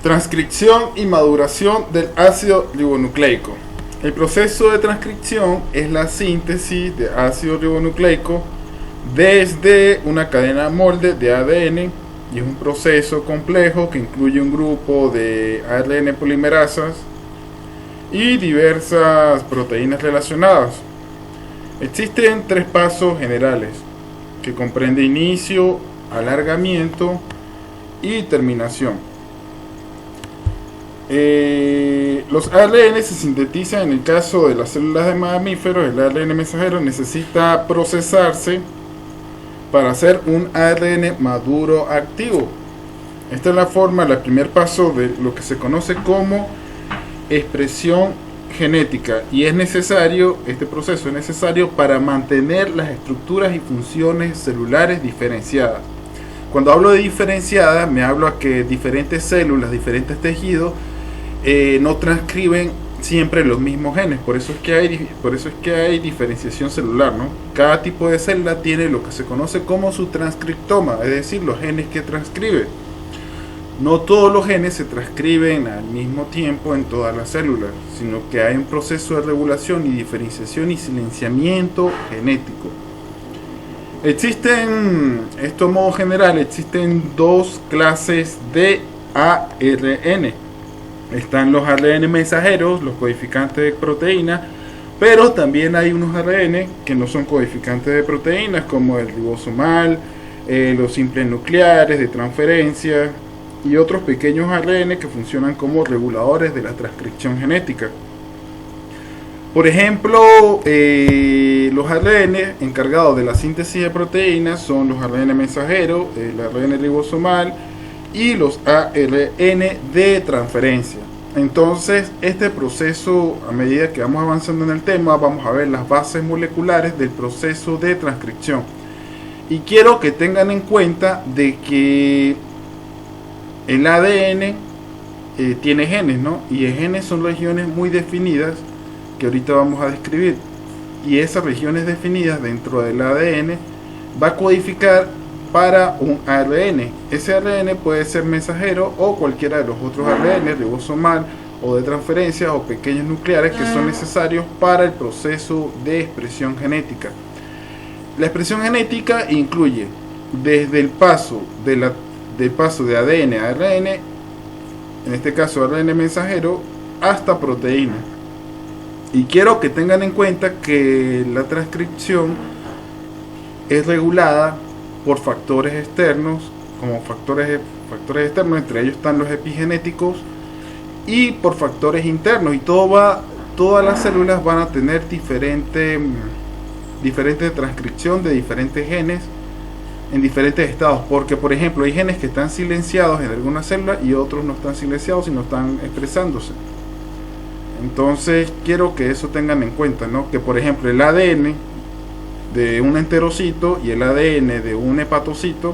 Transcripción y maduración del ácido ribonucleico. El proceso de transcripción es la síntesis de ácido ribonucleico desde una cadena molde de ADN y es un proceso complejo que incluye un grupo de ARN polimerasas y diversas proteínas relacionadas. Existen tres pasos generales que comprende inicio, alargamiento y terminación. Los ARN se sintetizan en el caso de las células de mamíferos. El ARN mensajero necesita procesarse para hacer un ARN maduro activo. Esta es la forma, el primer paso de lo que se conoce como expresión genética, y es necesario, este proceso es necesario para mantener las estructuras y funciones celulares diferenciadas. Cuando hablo de diferenciadas, me hablo a que diferentes células, diferentes tejidos no transcriben siempre los mismos genes. Por eso es que hay diferenciación celular, ¿no? Cada tipo de célula tiene lo que se conoce como su transcriptoma, es decir, los genes que transcribe. No todos los genes se transcriben al mismo tiempo en todas las células, sino que hay un proceso de regulación y diferenciación y silenciamiento genético. Esto a modo general, existen dos clases de ARN. Están los ARN mensajeros, los codificantes de proteínas, pero también hay unos ARN que no son codificantes de proteínas, como el ribosomal, los simples nucleares de transferencia y otros pequeños ARN que funcionan como reguladores de la transcripción genética. Por ejemplo, los ARN encargados de la síntesis de proteínas son los ARN mensajeros, el ARN ribosomal y los ARN de transferencia. Entonces, este proceso, a medida que vamos avanzando en el tema, vamos a ver las bases moleculares del proceso de transcripción. Y quiero que tengan en cuenta de que el ADN tiene genes, ¿no? Y los genes son regiones muy definidas que ahorita vamos a describir. Y esas regiones definidas dentro del ADN va a codificar para un ARN. Ese ARN puede ser mensajero o cualquiera de los otros ARN, ribosomal o de transferencia o pequeños nucleares que son necesarios para el proceso de expresión genética. La expresión genética incluye desde el paso de ADN a ARN, en este caso ARN mensajero, hasta proteína. Y quiero que tengan en cuenta que la transcripción es regulada por factores externos, como factores externos, entre ellos están los epigenéticos, y por factores internos, y todas las células van a tener diferente transcripción de diferentes genes en diferentes estados, porque por ejemplo hay genes que están silenciados en algunas células y otros no están silenciados y no están expresándose. Entonces quiero que eso tengan en cuenta, ¿no? Que por ejemplo el ADN de un enterocito y el ADN de un hepatocito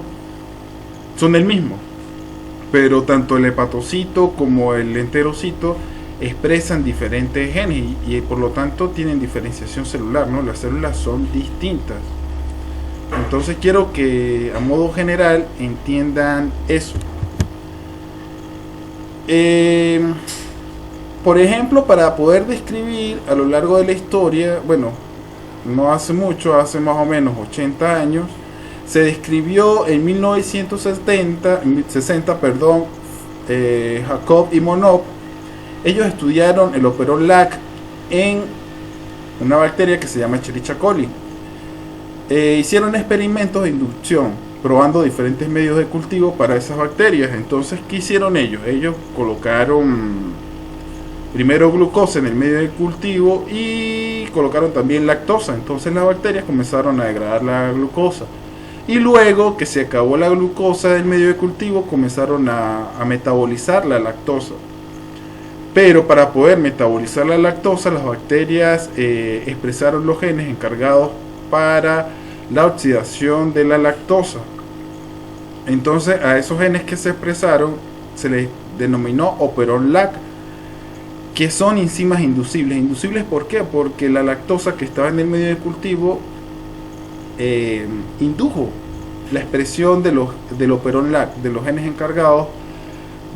son el mismo, pero tanto el hepatocito como el enterocito expresan diferentes genes y por lo tanto tienen diferenciación celular, ¿no? Las células son distintas. Entonces quiero que a modo general entiendan eso. Por ejemplo, para poder describir a lo largo de la historia, bueno, no hace mucho, hace más o menos 80 años, se describió en 1960, Jacob y Monod. Ellos estudiaron el Operon LAC en una bacteria que se llama Escherichia coli. Hicieron experimentos de inducción, probando diferentes medios de cultivo para esas bacterias. Entonces, ¿qué hicieron ellos? Ellos colocaron primero glucosa en el medio de cultivo y colocaron también lactosa. Entonces las bacterias comenzaron a degradar la glucosa. Y luego que se acabó la glucosa del medio de cultivo, comenzaron a metabolizar la lactosa. Pero para poder metabolizar la lactosa, las bacterias expresaron los genes encargados para la oxidación de la lactosa. Entonces a esos genes que se expresaron se les denominó Operon LAC, que son enzimas inducibles. ¿Inducibles por qué? Porque la lactosa que estaba en el medio de cultivo indujo la expresión del Operon LAC, de los genes encargados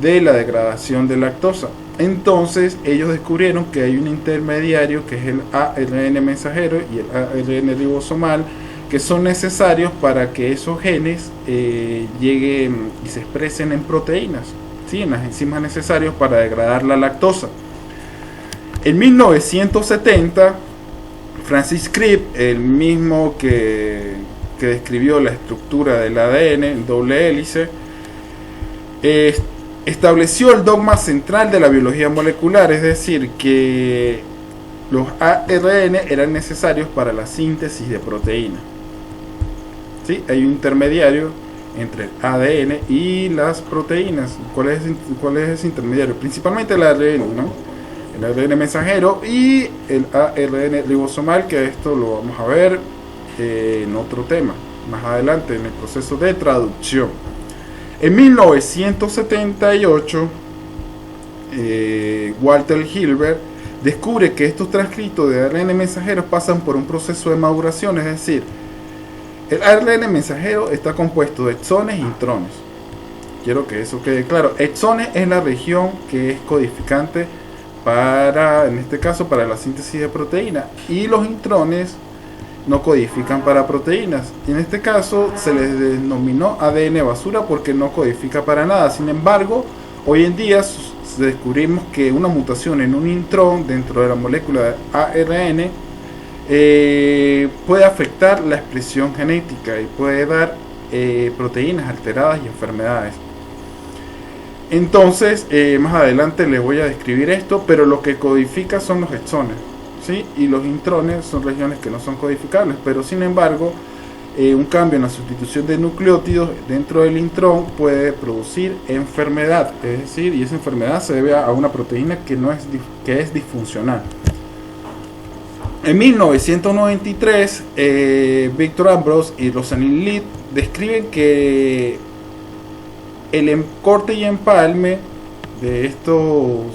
de la degradación de lactosa. Entonces ellos descubrieron que hay un intermediario que es el ARN mensajero y el ARN ribosomal, que son necesarios para que esos genes lleguen y se expresen en proteínas, ¿sí? En las enzimas necesarias para degradar la lactosa. En 1970, Francis Crick, el mismo que describió la estructura del ADN, el doble hélice, estableció el dogma central de la biología molecular, es decir, que los ARN eran necesarios para la síntesis de proteínas. ¿Sí? Hay un intermediario entre el ADN y las proteínas. ¿Cuál es ese intermediario? Principalmente el ARN, ¿no? El ARN mensajero y el ARN ribosomal, que esto lo vamos a ver en otro tema más adelante en el proceso de traducción. En 1978 Walter Hilbert descubre que estos transcritos de ARN mensajeros pasan por un proceso de maduración, es decir, el ARN mensajero está compuesto de exones e intrones. Quiero que eso quede claro. Exones es la región que es codificante para, en este caso, para la síntesis de proteína, y los intrones no codifican para proteínas. Y en este caso se les denominó ADN basura porque no codifica para nada. Sin embargo, hoy en día descubrimos que una mutación en un intrón dentro de la molécula de ARN puede afectar la expresión genética y puede dar proteínas alteradas y enfermedades. Entonces, más adelante les voy a describir esto, pero lo que codifica son los exones, ¿sí? Y los intrones son regiones que no son codificables, pero sin embargo, un cambio en la sustitución de nucleótidos dentro del intrón puede producir enfermedad, es decir, y esa enfermedad se debe a una proteína que es disfuncional. En 1993, Victor Ambros y Rosalind Litt describen que el corte y empalme de estos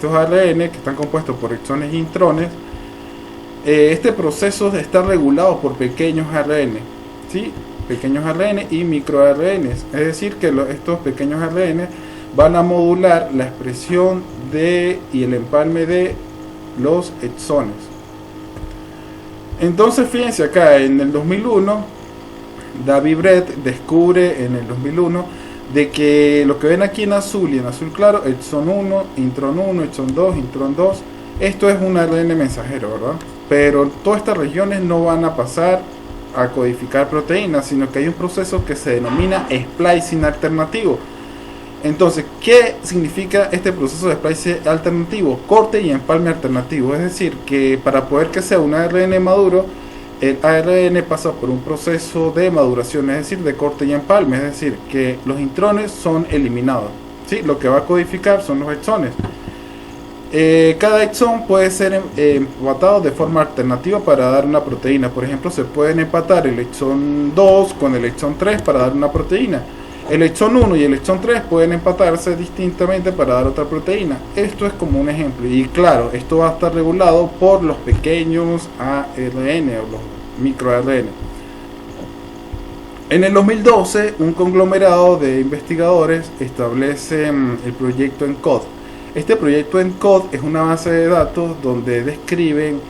ARN que están compuestos por exones e intrones, este proceso está regulado por pequeños ARN, ¿sí? Pequeños ARN y microARN, es decir, que estos pequeños ARN van a modular la expresión y el empalme de los exones. Entonces, fíjense acá, en el 2001, David Brett descubre en el 2001 de que lo que ven aquí en azul y en azul claro, exon 1, intron 1, exon 2, intron 2, esto es un ARN mensajero, ¿verdad? Pero todas estas regiones no van a pasar a codificar proteínas, sino que hay un proceso que se denomina splicing alternativo. Entonces, ¿qué significa este proceso de splicing alternativo? Corte y empalme alternativo, es decir, que para poder que sea un ARN maduro, el ARN pasa por un proceso de maduración, es decir, de corte y empalme, es decir, que los intrones son eliminados, ¿sí? Lo que va a codificar son los exones. Cada exón puede ser empatado de forma alternativa para dar una proteína. Por ejemplo, se pueden empatar el exón 2 con el exón 3 para dar una proteína. El exón 1 y el exón 3 pueden empatarse distintamente para dar otra proteína. Esto es como un ejemplo. Y claro, esto va a estar regulado por los pequeños ARN o los microARN. En el 2012, un conglomerado de investigadores establece el proyecto ENCODE. Este proyecto ENCODE es una base de datos donde describen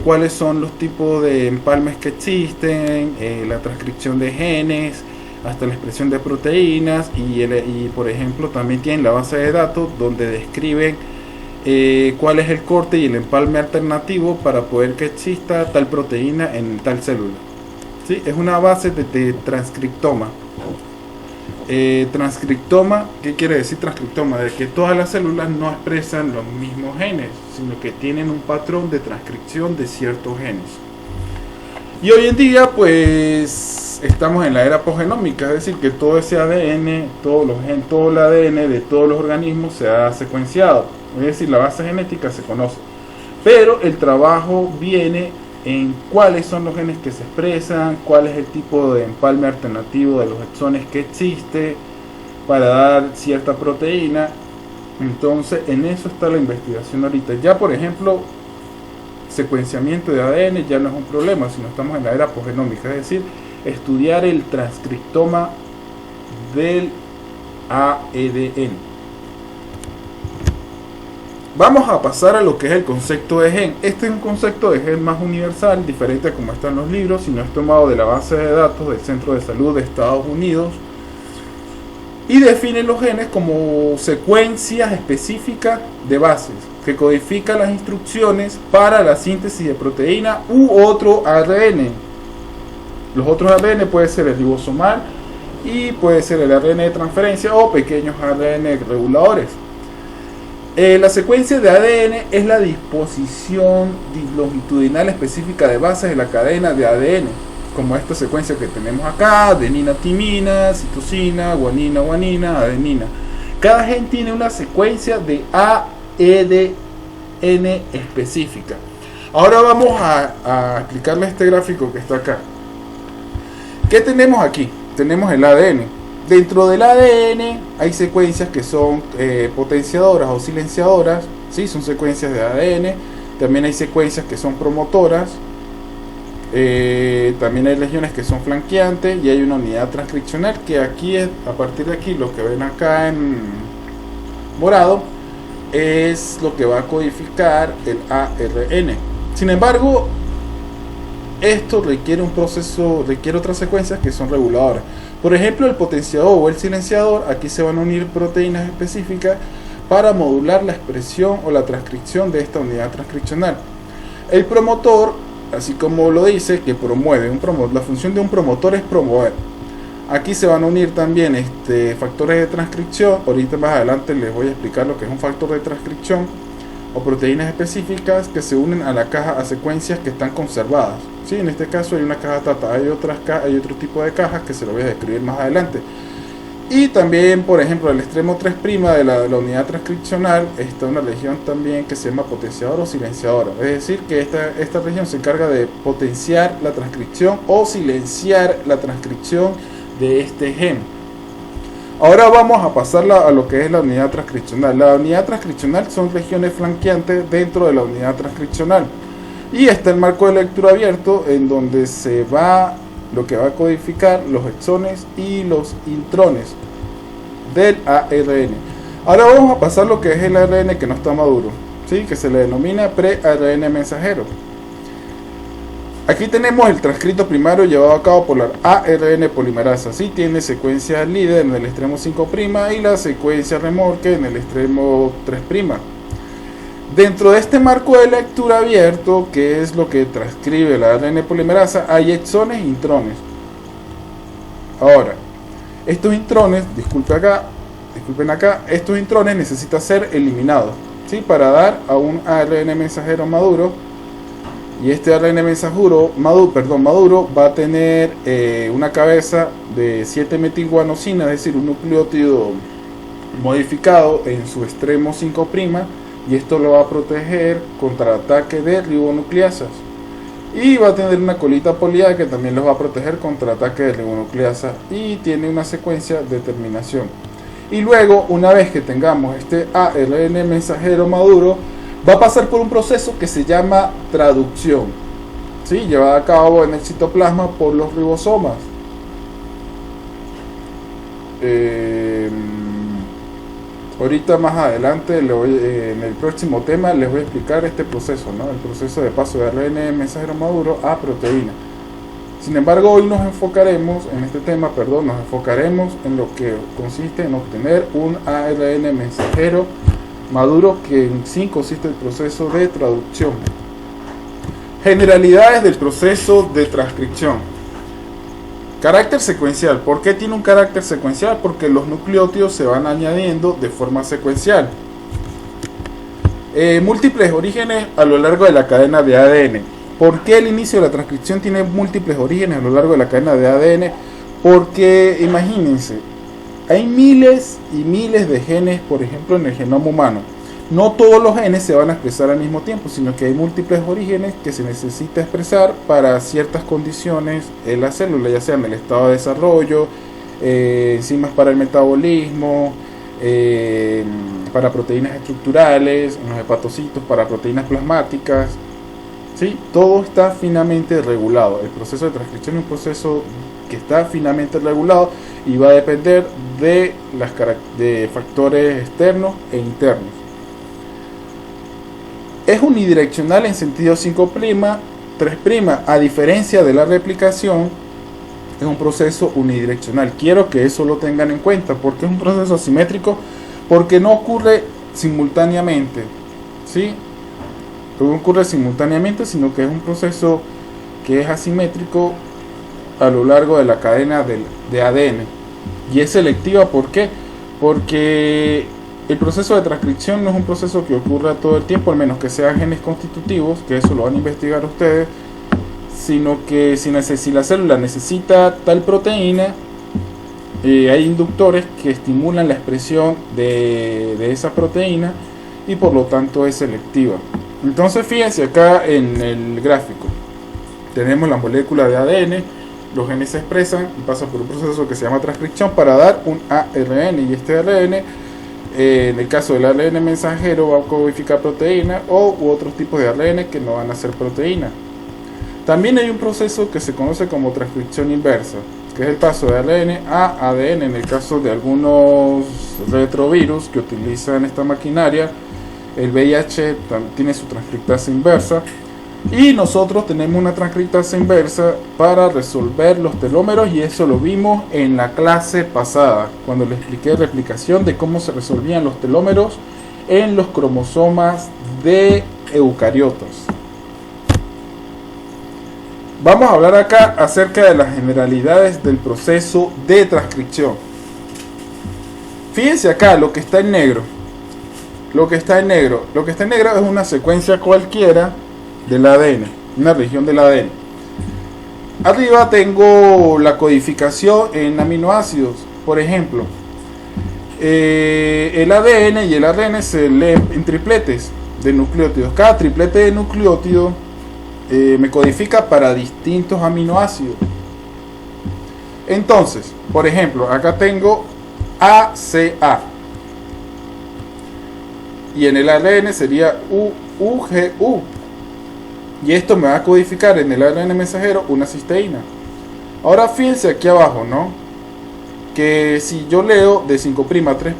cuáles son los tipos de empalmes que existen, la transcripción de genes, hasta la expresión de proteínas y por ejemplo también tienen la base de datos donde describen cuál es el corte y el empalme alternativo para poder que exista tal proteína en tal célula, ¿sí? Es una base de transcriptoma. Transcriptoma, ¿qué quiere decir transcriptoma? De que todas las células no expresan los mismos genes, sino que tienen un patrón de transcripción de ciertos genes. Y hoy en día pues estamos en la era posgenómica, es decir, que todo ese ADN, todo el ADN de todos los organismos se ha secuenciado, es decir, la base genética se conoce, pero el trabajo viene en cuáles son los genes que se expresan, cuál es el tipo de empalme alternativo de los exones que existe para dar cierta proteína. Entonces en eso está la investigación ahorita. Ya por ejemplo, secuenciamiento de ADN ya no es un problema, sino estamos en la era posgenómica, es decir, estudiar el transcriptoma del ADN. Vamos a pasar a lo que es el concepto de gen. Este es un concepto de gen más universal, diferente a como está en los libros, sino es tomado de la base de datos del Centro de Salud de Estados Unidos y define los genes como secuencias específicas de bases que codifican las instrucciones para la síntesis de proteína u otro ARN. Los otros ARN puede ser el ribosomal y puede ser el ARN de transferencia o pequeños ARN reguladores. La secuencia de ADN es la disposición longitudinal específica de bases de la cadena de ADN, como esta secuencia que tenemos acá: adenina, timina, citosina, guanina, adenina. Cada gen tiene una secuencia de ADN específica. Ahora vamos a explicarle este gráfico que está acá. ¿Qué tenemos aquí? Tenemos el ADN. Dentro del ADN hay secuencias que son potenciadoras o silenciadoras, ¿sí? Son secuencias de ADN. También hay secuencias que son promotoras. También hay regiones que son flanqueantes y hay una unidad transcripcional que aquí es, a partir de aquí, lo que ven acá en morado es lo que va a codificar el ARN. Sin embargo, esto requiere un proceso, requiere otras secuencias que son reguladoras. Por ejemplo, el potenciador o el silenciador, aquí se van a unir proteínas específicas para modular la expresión o la transcripción de esta unidad transcripcional. El promotor, así como lo dice, que promueve, la función de un promotor es promover. Aquí se van a unir también factores de transcripción. Ahorita más adelante les voy a explicar lo que es un factor de transcripción, o proteínas específicas que se unen a la caja a secuencias que están conservadas. ¿Sí? En este caso hay una caja TATA, hay otro tipo de cajas que se lo voy a describir más adelante. Y también, por ejemplo, el extremo 3' de la unidad transcripcional está una región también que se llama potenciador o silenciadora. Es decir, que esta región se encarga de potenciar la transcripción o silenciar la transcripción de este gen. Ahora vamos a pasar a lo que es la unidad transcripcional. La unidad transcripcional son regiones flanqueantes dentro de la unidad transcripcional. Y está el marco de lectura abierto, en donde lo que va a codificar los exones y los intrones del ARN. Ahora vamos a pasar lo que es el ARN que no está maduro, ¿sí? Que se le denomina pre-ARN mensajero. Aquí tenemos el transcrito primario llevado a cabo por la ARN polimerasa. ¿Sí? Tiene secuencia líder en el extremo 5' y la secuencia remolque en el extremo 3'. Dentro de este marco de lectura abierto, que es lo que transcribe la ARN polimerasa, hay exones e intrones. Ahora, estos intrones, disculpen acá, estos intrones necesitan ser eliminados, ¿sí? Para dar a un ARN mensajero maduro. Y este ARN mensajero maduro va a tener una cabeza de 7-metilguanosina, es decir, un nucleótido modificado en su extremo 5', y esto lo va a proteger contra el ataque de ribonucleasas. Y va a tener una colita poliada que también los va a proteger contra el ataque de ribonucleasas, y tiene una secuencia de terminación. Y luego, una vez que tengamos este ARN mensajero maduro, va a pasar por un proceso que se llama traducción, ¿sí? Llevada a cabo en el citoplasma por los ribosomas. Ahorita más adelante, en el próximo tema, les voy a explicar este proceso, ¿no? El proceso de paso de ARN mensajero maduro a proteína. Sin embargo, hoy nos enfocaremos en lo que consiste en obtener un ARN mensajero maduro, que en sí consiste el proceso de traducción. Generalidades del proceso de transcripción. Carácter secuencial. ¿Por qué tiene un carácter secuencial? Porque los nucleótidos se van añadiendo de forma secuencial. Múltiples orígenes a lo largo de la cadena de ADN. ¿Por qué el inicio de la transcripción tiene múltiples orígenes a lo largo de la cadena de ADN? Porque imagínense, hay miles y miles de genes, por ejemplo, en el genoma humano. No todos los genes se van a expresar al mismo tiempo, sino que hay múltiples orígenes que se necesita expresar para ciertas condiciones en la célula, ya sea en el estado de desarrollo, enzimas para el metabolismo, para proteínas estructurales, en los hepatocitos para proteínas plasmáticas. ¿Sí? Todo está finamente regulado. El proceso de transcripción es un proceso que está finamente regulado, y va a depender de de factores externos e internos. Es unidireccional en sentido 5', 3', a diferencia de la replicación. Es un proceso unidireccional. Quiero que eso lo tengan en cuenta, porque es un proceso asimétrico, porque no ocurre simultáneamente, ¿sí? No ocurre simultáneamente, sino que es un proceso que es asimétrico a lo largo de la cadena de ADN. Y es selectiva, ¿por qué? Porque el proceso de transcripción no es un proceso que ocurra todo el tiempo, al menos que sean genes constitutivos, que eso lo van a investigar ustedes, sino que si la célula necesita tal proteína, hay inductores que estimulan la expresión de esa proteína y por lo tanto es selectiva. Entonces fíjense acá en el gráfico, tenemos la molécula de ADN, los genes se expresan y pasan por un proceso que se llama transcripción para dar un ARN, y este ARN, en el caso del ARN mensajero, va a codificar proteína u otros tipos de ARN que no van a ser proteína. También hay un proceso que se conoce como transcripción inversa, que es el paso de ARN a ADN en el caso de algunos retrovirus que utilizan esta maquinaria. El VIH tiene su transcriptasa inversa y nosotros tenemos una transcriptasa inversa para resolver los telómeros, y eso lo vimos en la clase pasada cuando les expliqué replicación de cómo se resolvían los telómeros en los cromosomas de eucariotas. Vamos a hablar acá acerca de las generalidades del proceso de transcripción. Fíjense acá lo que está en negro. Lo que está en negro es una secuencia cualquiera del ADN, una región del ADN. Arriba tengo la codificación en aminoácidos. Por ejemplo, el ADN y el ARN se leen en tripletes de nucleótidos. Cada triplete de nucleótido me codifica para distintos aminoácidos. Entonces, por ejemplo, acá tengo ACA y en el ARN sería UGU, y esto me va a codificar en el ARN mensajero una cisteína. Ahora fíjense aquí abajo, ¿no? Que si yo leo de 5' a 3',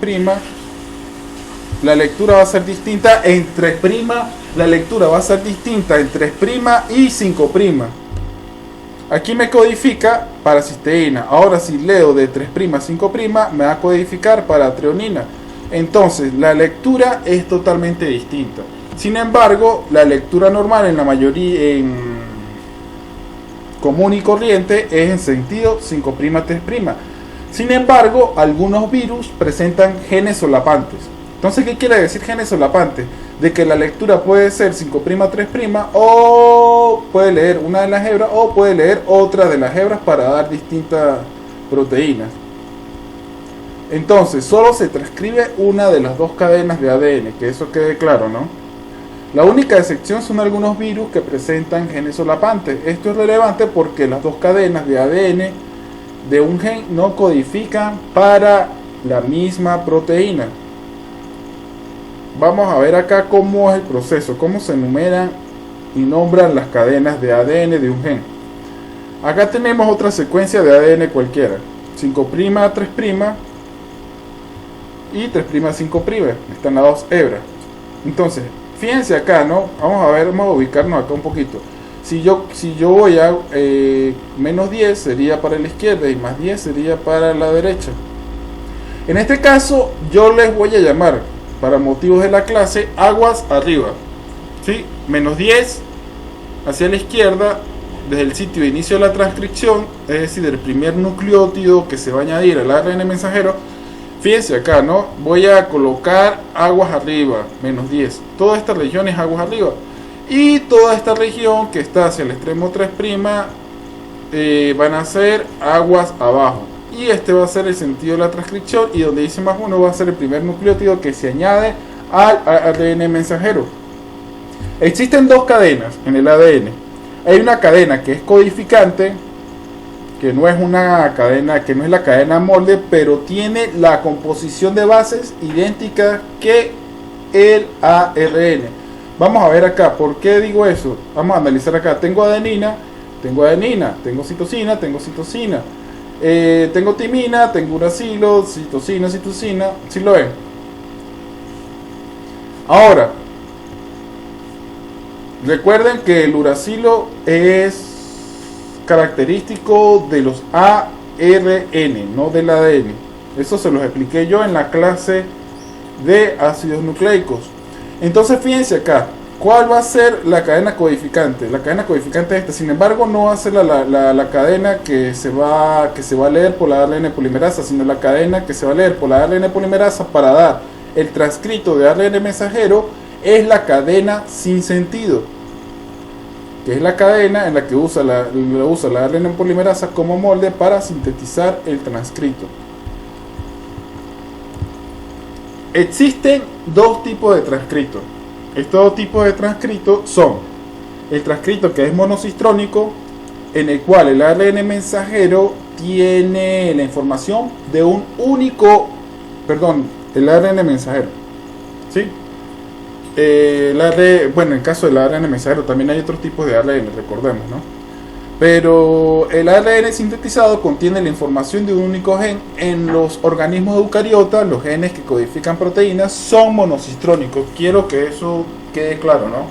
la lectura va a ser distinta en 3', la lectura va a ser distinta en 3' y 5'. Aquí me codifica para cisteína. Ahora si leo de 3' a 5', me va a codificar para treonina. Entonces la lectura es totalmente distinta. Sin embargo, la lectura normal en la mayoría, en común y corriente, es en sentido 5', 3'. Sin embargo, algunos virus presentan genes solapantes. Entonces, ¿qué quiere decir genes solapantes? De que la lectura puede ser 5', 3', o puede leer una de las hebras, o puede leer otra de las hebras para dar distintas proteínas. Entonces, solo se transcribe una de las dos cadenas de ADN, que eso quede claro, ¿no? La única excepción son algunos virus que presentan genes solapantes. Esto es relevante porque las dos cadenas de ADN de un gen no codifican para la misma proteína. Vamos a ver acá cómo es el proceso, cómo se enumeran y nombran las cadenas de ADN de un gen. Acá tenemos otra secuencia de ADN cualquiera, 5' a 3' y 3' a 5', están las dos hebras. Entonces, fíjense acá, ¿no? Vamos a ubicarnos acá un poquito. Si yo voy a menos 10 sería para la izquierda y más 10 sería para la derecha. En este caso, yo les voy a llamar, para motivos de la clase, aguas arriba, ¿sí? Menos 10 hacia la izquierda, desde el sitio de inicio de la transcripción, es decir, del primer nucleótido que se va a añadir al ARN mensajero. Fíjense acá, ¿no? Voy a colocar aguas arriba, menos 10. Toda esta región es aguas arriba. Y toda esta región que está hacia el extremo 3', van a ser aguas abajo. Y este va a ser el sentido de la transcripción, y donde dice más 1 va a ser el primer nucleótido que se añade al ARN mensajero. Existen dos cadenas en el ADN. Hay una cadena que es codificante, que no es una cadena, que no es la cadena molde, pero tiene la composición de bases idéntica que el ARN. Vamos a ver acá, ¿por qué digo eso? Vamos a analizar acá. Tengo adenina, tengo citosina, Tengo timina, tengo uracilo, citosina, citosina, ¿sí lo ven? Ahora, recuerden que el uracilo es característico de los ARN, no del ADN. Eso se los expliqué yo en la clase de ácidos nucleicos. Entonces fíjense acá, ¿cuál va a ser la cadena codificante? La cadena codificante es esta. Sin embargo, no va a ser la cadena que se va a leer por la ARN polimerasa, sino la cadena que se va a leer por la ARN polimerasa para dar el transcrito de ARN mensajero es la cadena sin sentido, que es la cadena en la que usa la ARN polimerasa como molde para sintetizar el transcrito. Existen dos tipos de transcritos. Estos dos tipos de transcritos son el transcrito que es monocistrónico, en el cual el ARN mensajero tiene la información de un único, el ARN mensajero, ¿sí? Bueno, en el caso del ARN mensajero también hay otros tipos de ARN, recordemos, ¿no? Pero el ARN sintetizado contiene la información de un único gen. En los organismos eucariotas, los genes que codifican proteínas son monocistrónicos. Quiero que eso quede claro, ¿no?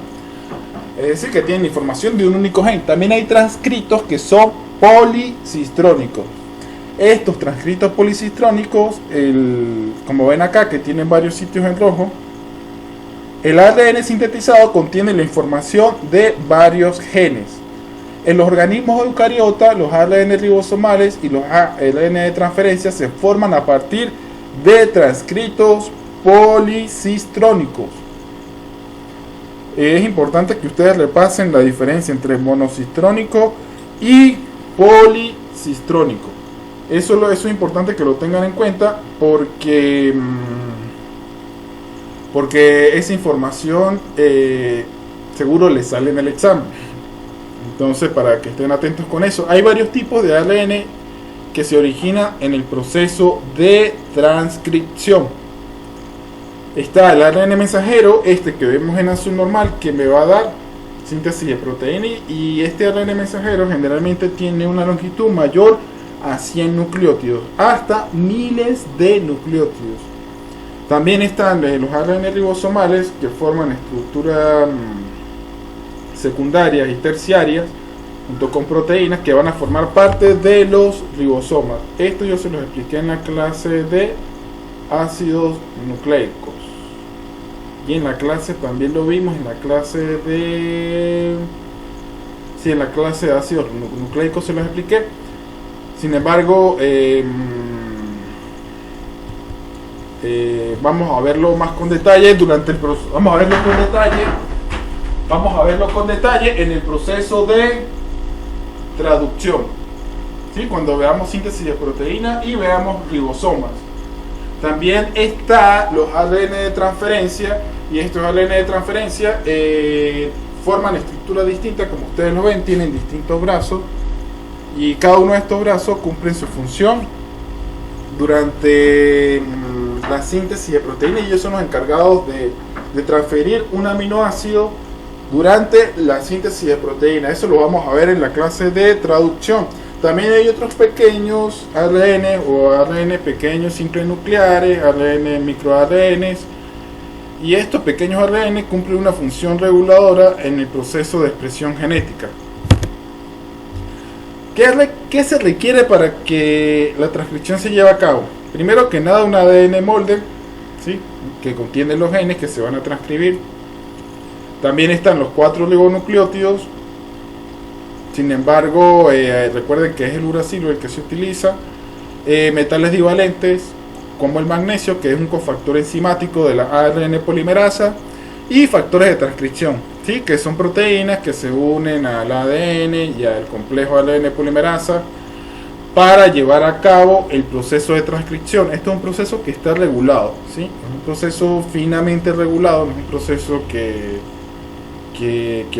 Es decir, que tienen información de un único gen. También hay transcritos que son policistrónicos. Estos transcritos policistrónicos, como ven acá, que tienen varios sitios en rojo, el ARN sintetizado contiene la información de varios genes. En los organismos eucariotas, los ARN ribosomales y los ARN de transferencia se forman a partir de transcritos policistrónicos. Es importante que ustedes repasen la diferencia entre monocistrónico y policistrónico. Eso es importante que lo tengan en cuenta porque esa información seguro les sale en el examen. Entonces, para que estén atentos con eso, hay varios tipos de ARN que se originan en el proceso de transcripción. Está el ARN mensajero, este que vemos en azul normal, que me va a dar síntesis de proteína, y este ARN mensajero generalmente tiene una longitud mayor a 100 nucleótidos, hasta miles de nucleótidos. También están los ARN ribosomales, que forman estructuras secundarias y terciarias junto con proteínas que van a formar parte de los ribosomas. Esto yo se los expliqué en la clase de ácidos nucleicos, y en la clase también lo vimos en la clase de en la clase de ácidos nucleicos se los expliqué. Sin embargo, vamos a verlo más con detalle durante el proceso. Vamos a verlo con detalle en el proceso de traducción, ¿sí? Cuando veamos síntesis de proteína y veamos ribosomas. También está los ARN de transferencia, y estos ARN de transferencia forman estructuras distintas, como ustedes lo ven, tienen distintos brazos, y cada uno de estos brazos cumplen su función durante la síntesis de proteína, y ellos son los encargados de transferir un aminoácido durante la síntesis de proteína. Eso lo vamos a ver en la clase de traducción. También hay otros pequeños ARN o ARN pequeños simples nucleares, ARN microARNs, y estos pequeños ARN cumplen una función reguladora en el proceso de expresión genética. ¿Qué se requiere para que la transcripción se lleve a cabo? Primero que nada, un ADN molde, ¿sí?, que contiene los genes que se van a transcribir. También están los 4 oligonucleótidos. Sin embargo, recuerden que es el uracilo el que se utiliza. Metales divalentes como el magnesio, que es un cofactor enzimático de la ARN polimerasa, y factores de transcripción, ¿sí?, que son proteínas que se unen al ADN y al complejo ARN polimerasa para llevar a cabo el proceso de transcripción. Esto es un proceso que está regulado, ¿sí? Es un proceso finamente regulado, no es un proceso que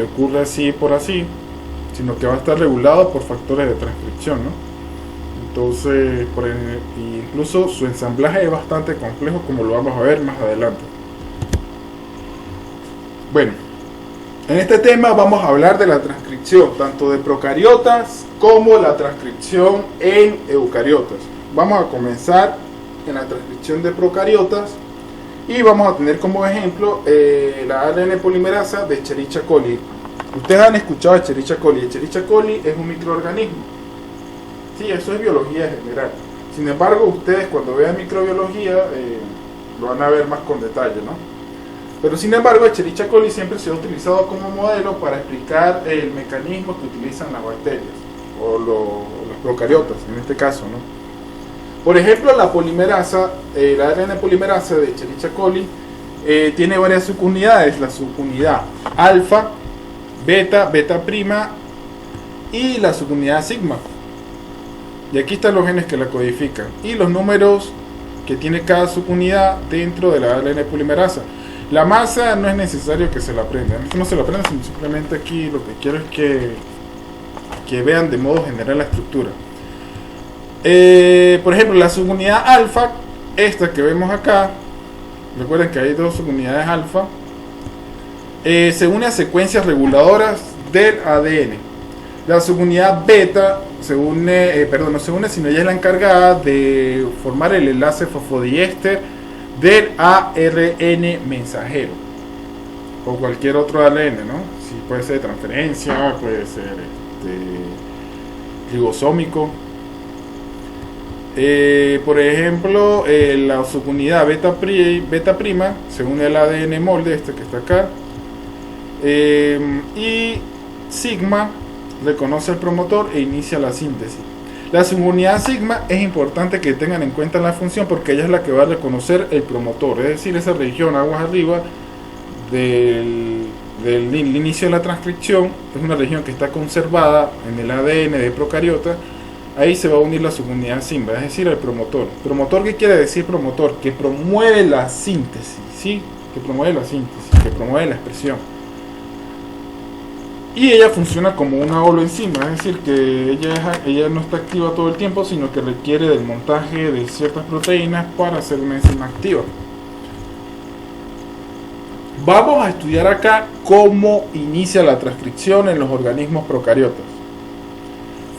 ocurre así por así, sino que va a estar regulado por factores de transcripción, ¿no? Entonces, incluso su ensamblaje es bastante complejo, como lo vamos a ver más adelante. Bueno, En este tema vamos a hablar de la transcripción, tanto de procariotas como la transcripción en eucariotas. Vamos a comenzar en la transcripción de procariotas y vamos a tener como ejemplo la ARN polimerasa de Escherichia coli. Ustedes han escuchado Escherichia coli. Escherichia coli es un microorganismo. Sí, eso es biología general. Sin embargo, ustedes cuando vean microbiología lo van a ver más con detalle, ¿no? Pero sin embargo, Escherichia coli siempre se ha utilizado como modelo para explicar el mecanismo que utilizan las bacterias o los procariotas, en este caso, ¿no? Por ejemplo, la polimerasa, la ARN polimerasa de Escherichia coli tiene varias subunidades, la subunidad alfa, beta, beta prima y la subunidad sigma. Y aquí están los genes que la codifican y los números que tiene cada subunidad dentro de la ARN polimerasa. La masa no es necesario que se la aprendan, no se la aprendan, sino simplemente aquí lo que quiero es que vean de modo general la estructura. Por ejemplo, la subunidad alfa, esta que vemos acá, recuerden que hay dos subunidades alfa, se une a secuencias reguladoras del ADN. La subunidad beta no se une, sino ella es la encargada de formar el enlace fosfodiéster del ARN mensajero o cualquier otro ARN, ¿no? Si puede ser de transferencia, puede ser ribosómico. Por ejemplo, la subunidad beta prima se une al ADN molde, este que está acá, y sigma reconoce el promotor e inicia la síntesis. La subunidad sigma es importante que tengan en cuenta la función porque ella es la que va a reconocer el promotor, es decir, esa región aguas arriba del inicio de la transcripción es una región que está conservada en el ADN de procariota. Ahí se va a unir la subunidad sigma, es decir, el promotor. ¿Promotor qué quiere decir promotor? Que promueve la síntesis, ¿sí? Que promueve la síntesis, que promueve la expresión. Y ella funciona como una holoenzima, es decir, que ella no está activa todo el tiempo, sino que requiere del montaje de ciertas proteínas para ser una enzima activa. Vamos a estudiar acá cómo inicia la transcripción en los organismos procariotas.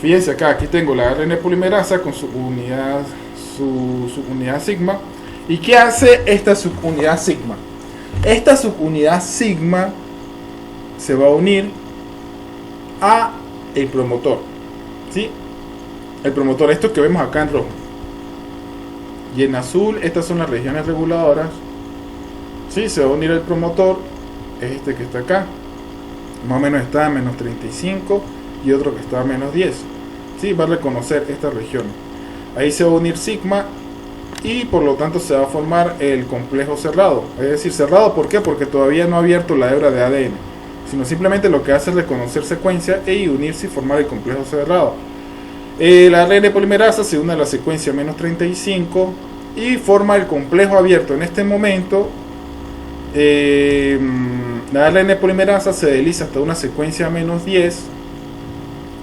Fíjense acá, aquí tengo la ARN polimerasa con su subunidad sigma. ¿Y qué hace esta subunidad sigma? Esta subunidad sigma se va a unir a el promotor, ¿sí? El promotor, esto que vemos acá en rojo, y en azul estas son las regiones reguladoras, ¿sí? Se va a unir el promotor, es este que está acá, más o menos está a menos 35 y otro que está a menos 10, ¿sí? Va a reconocer estas regiones, ahí se va a unir sigma y por lo tanto se va a formar el complejo cerrado, es decir, cerrado, ¿por qué? Porque todavía no ha abierto la hebra de ADN, sino simplemente lo que hace es reconocer secuencia e unirse y formar el complejo cerrado. La ARN polimerasa se une a la secuencia menos 35 y forma el complejo abierto. En este momento, la ARN polimerasa se desliza hasta una secuencia menos 10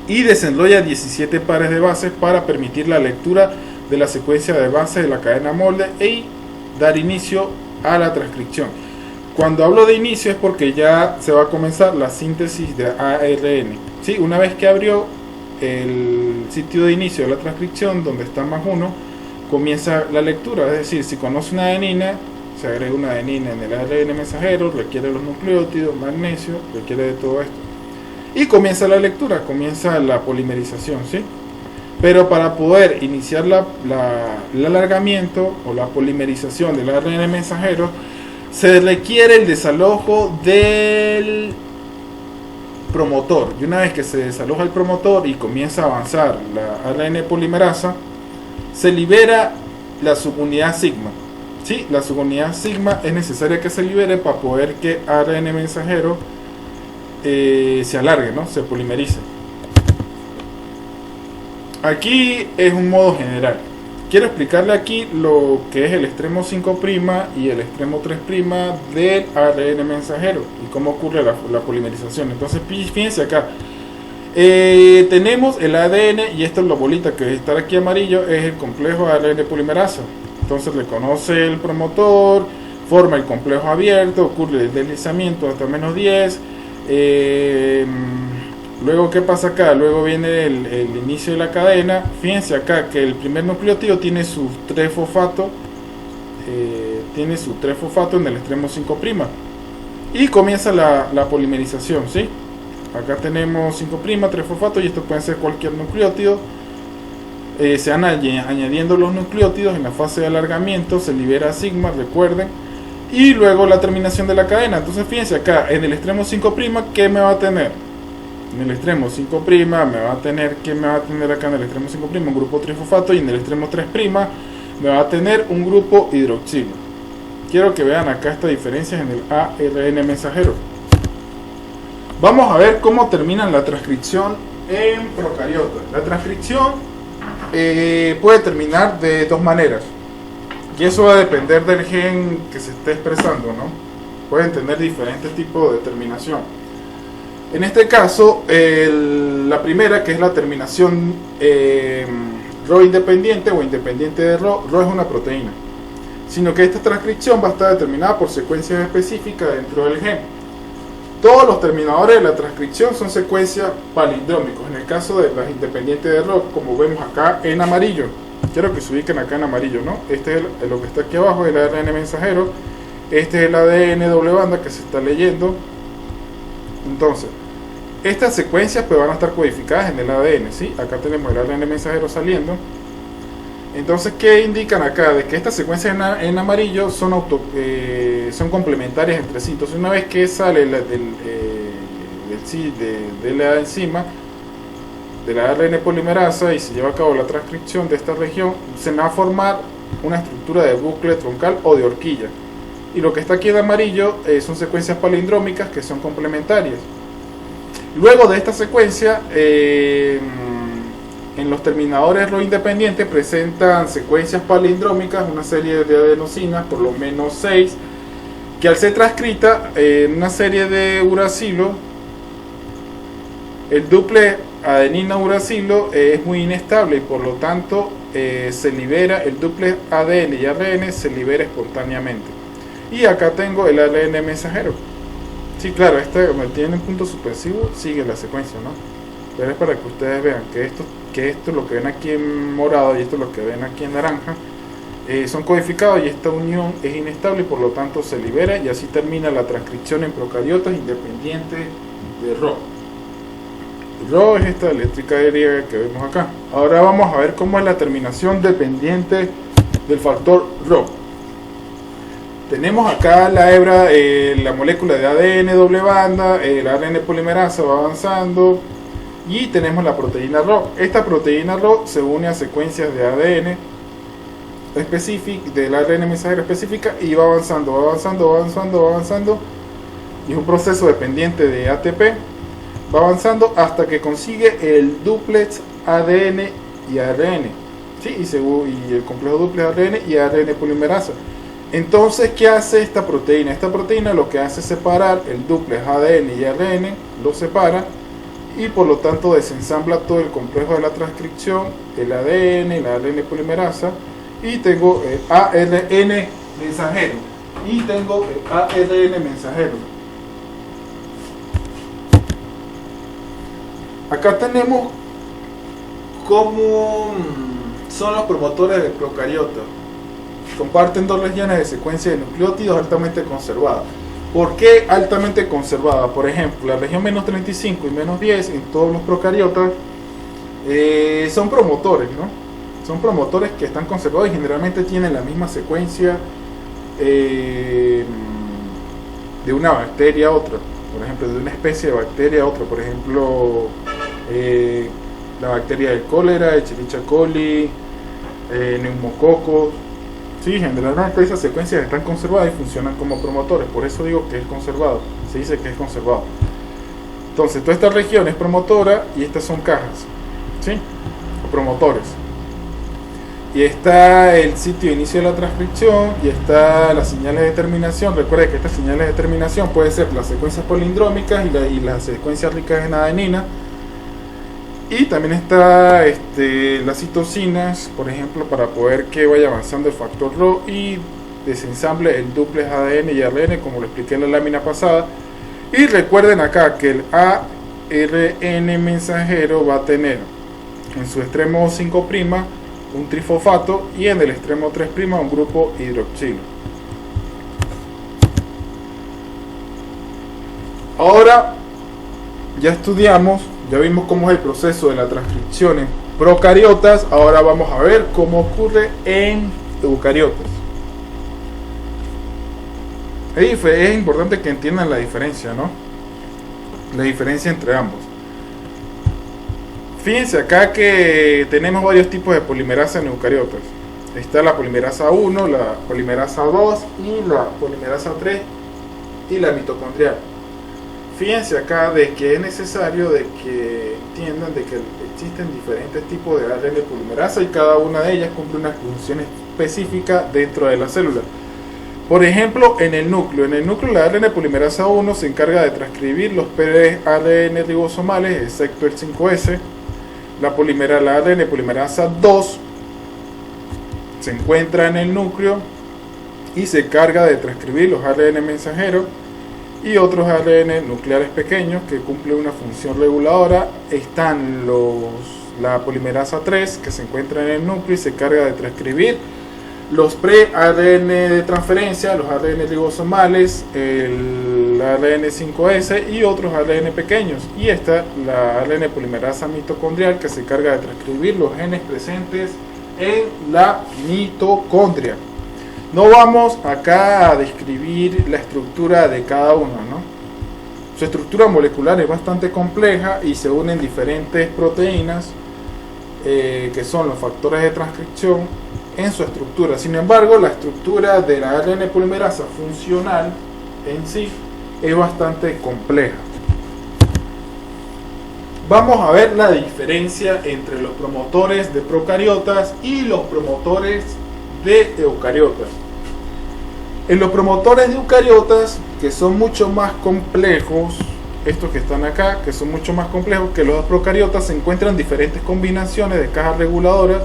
y desenrolla 17 pares de bases para permitir la lectura de la secuencia de bases de la cadena molde y dar inicio a la transcripción. Cuando hablo de inicio es porque ya se va a comenzar la síntesis de ARN. ¿Sí? Una vez que abrió el sitio de inicio de la transcripción, donde está +1, comienza la lectura. Es decir, si conoce una adenina, se agrega una adenina en el ARN mensajero, requiere los nucleótidos, magnesio, requiere de todo esto. Y comienza la lectura, comienza la polimerización, ¿sí? Pero para poder iniciar el alargamiento o la polimerización del ARN mensajero, se requiere el desalojo del promotor. Y una vez que se desaloja el promotor y comienza a avanzar la ARN polimerasa, se libera la subunidad sigma. ¿Sí? La subunidad sigma es necesaria que se libere para poder que ARN mensajero se alargue, ¿no? Se polimerice. Aquí es un modo general. Quiero explicarle aquí lo que es el extremo 5' y el extremo 3' del ARN mensajero y cómo ocurre la polimerización. Entonces fíjense acá, tenemos el ADN y esta es la bolita que está aquí amarillo, es el complejo ARN polimerasa. Entonces reconoce el promotor, forma el complejo abierto, ocurre el deslizamiento hasta menos 10, Luego, ¿qué pasa acá? Luego viene el inicio de la cadena. Fíjense acá que el primer nucleótido tiene su 3-fosfato, en el extremo 5' y comienza la polimerización, ¿sí? Acá tenemos 5', 3-fosfato, y esto puede ser cualquier nucleótido. Se van añadiendo los nucleótidos en la fase de alargamiento, se libera sigma, recuerden, y luego la terminación de la cadena. Entonces fíjense acá, en el extremo 5', ¿qué me va a tener? En el extremo 5' ¿qué me va a tener acá en el extremo 5'? Un grupo trifosfato, y en el extremo 3' me va a tener un grupo hidroxilo. Quiero que vean acá estas diferencias en el ARN mensajero. Vamos a ver cómo termina la transcripción en procariotas. La transcripción puede terminar de dos maneras, y eso va a depender del gen que se esté expresando, ¿no? Pueden tener diferentes tipos de terminación. En este caso, la primera, que es la terminación Rho independiente o independiente de Rho. Rho es una proteína, sino que esta transcripción va a estar determinada por secuencias específicas dentro del gen. Todos los terminadores de la transcripción son secuencias palindrómicos. En el caso de las independientes de Rho, como vemos acá en amarillo, quiero que se ubiquen acá en amarillo, ¿no? Este es lo que está aquí abajo, el ARN mensajero. Este es el ADN doble banda que se está leyendo. Entonces, estas secuencias pues van a estar codificadas en el ADN, ¿sí? Acá tenemos el ADN mensajero saliendo. Entonces, ¿qué indican acá? De que estas secuencias en amarillo son complementarias entre sí. Entonces, una vez que sale de la enzima, de la ARN polimerasa, y se lleva a cabo la transcripción de esta región, se va a formar una estructura de bucle troncal o de horquilla. Y lo que está aquí en amarillo son secuencias palindrómicas que son complementarias. Luego de esta secuencia, en los terminadores Rho independientes presentan secuencias palindrómicas, una serie de adenosinas, por lo menos 6, que al ser transcrita en una serie de uracilo, el duple adenina-uracilo es muy inestable, y por lo tanto se libera el duple ADN y ARN, se libera espontáneamente. Y acá tengo el ARN mensajero. Sí, claro, este tiene un punto suspensivo, sigue la secuencia, ¿no? Pero es para que ustedes vean que esto lo que ven aquí en morado y esto lo que ven aquí en naranja son codificados, y esta unión es inestable y por lo tanto se libera, y así termina la transcripción en procariotas independientes de Rho. Rho es esta eléctrica griega que vemos acá. Ahora vamos a ver cómo es la terminación dependiente del factor Rho. Tenemos acá la hebra, la molécula de ADN doble banda, el ARN polimerasa va avanzando, y tenemos la proteína Rho. Esta proteína Rho se une a secuencias de ADN específica, del ARN mensajero específica, y va avanzando, y es un proceso dependiente de ATP. Va avanzando hasta que consigue el duplex ADN y ARN, ¿sí? y el complejo duplex ARN y ARN polimerasa. Entonces, ¿qué hace esta proteína? Esta proteína lo que hace es separar el duplex ADN y ARN, lo separa, y por lo tanto desensambla todo el complejo de la transcripción, el ADN, el ARN polimerasa, y tengo el ARN mensajero. Acá tenemos cómo son los promotores del procariota. Comparten dos regiones de secuencia de nucleótidos altamente conservadas. ¿Por qué altamente conservadas? Por ejemplo, la región menos 35 y menos 10 en todos los procariotas son promotores, ¿no? Son promotores que están conservados y generalmente tienen la misma secuencia de una bacteria a otra. Por ejemplo, de una especie de bacteria a otra. Por ejemplo, la bacteria del cólera, Escherichia coli, neumococos. Sí, generalmente esas secuencias están conservadas y funcionan como promotores. Por eso digo que es conservado. Se dice que es conservado. Entonces, toda esta región es promotora y estas son cajas, ¿sí? O promotores. Y está el sitio de inicio de la transcripción y está las señales de terminación. Recuerden que estas señales de terminación pueden ser las secuencias palindrómicas y las secuencias ricas en adenina. Y también está las citocinas, por ejemplo, para poder que vaya avanzando el factor Rho y desensamble el duplex ADN y ARN, como lo expliqué en la lámina pasada. Y recuerden acá que el ARN mensajero va a tener en su extremo 5' un trifosfato y en el extremo 3' un grupo hidroxilo. Ahora ya estudiamos, ya vimos cómo es el proceso de la transcripción en procariotas. Ahora vamos a ver cómo ocurre en eucariotas. Es importante que entiendan la diferencia, ¿no? La diferencia entre ambos. Fíjense acá que tenemos varios tipos de polimerasa en eucariotas. Está la polimerasa 1, la polimerasa 2 y la polimerasa 3 y la mitocondrial. Fíjense acá de que es necesario de que entiendan de que existen diferentes tipos de ARN polimerasa y cada una de ellas cumple una función específica dentro de la célula. Por ejemplo, en el núcleo la ARN polimerasa 1 se encarga de transcribir los ARN ribosomales, excepto el 5S. La ARN polimerasa 2 se encuentra en el núcleo y se encarga de transcribir los ARN mensajeros y otros ARN nucleares pequeños que cumplen una función reguladora. Están la polimerasa 3 que se encuentra en el núcleo y se encarga de transcribir los pre-ARN de transferencia, los ARN ribosomales, el ARN 5S y otros ARN pequeños. Y está la ARN polimerasa mitocondrial que se encarga de transcribir los genes presentes en la mitocondria. No vamos acá a describir la estructura de cada uno, ¿no? Su estructura molecular es bastante compleja y se unen diferentes proteínas que son los factores de transcripción en su estructura. Sin embargo, la estructura de la ARN polimerasa funcional en sí es bastante compleja. Vamos a ver la diferencia entre los promotores de procariotas y los promotores de eucariotas. En los promotores de eucariotas, que son mucho más complejos, estos que están acá, que son mucho más complejos que los dos procariotas, se encuentran diferentes combinaciones de cajas reguladoras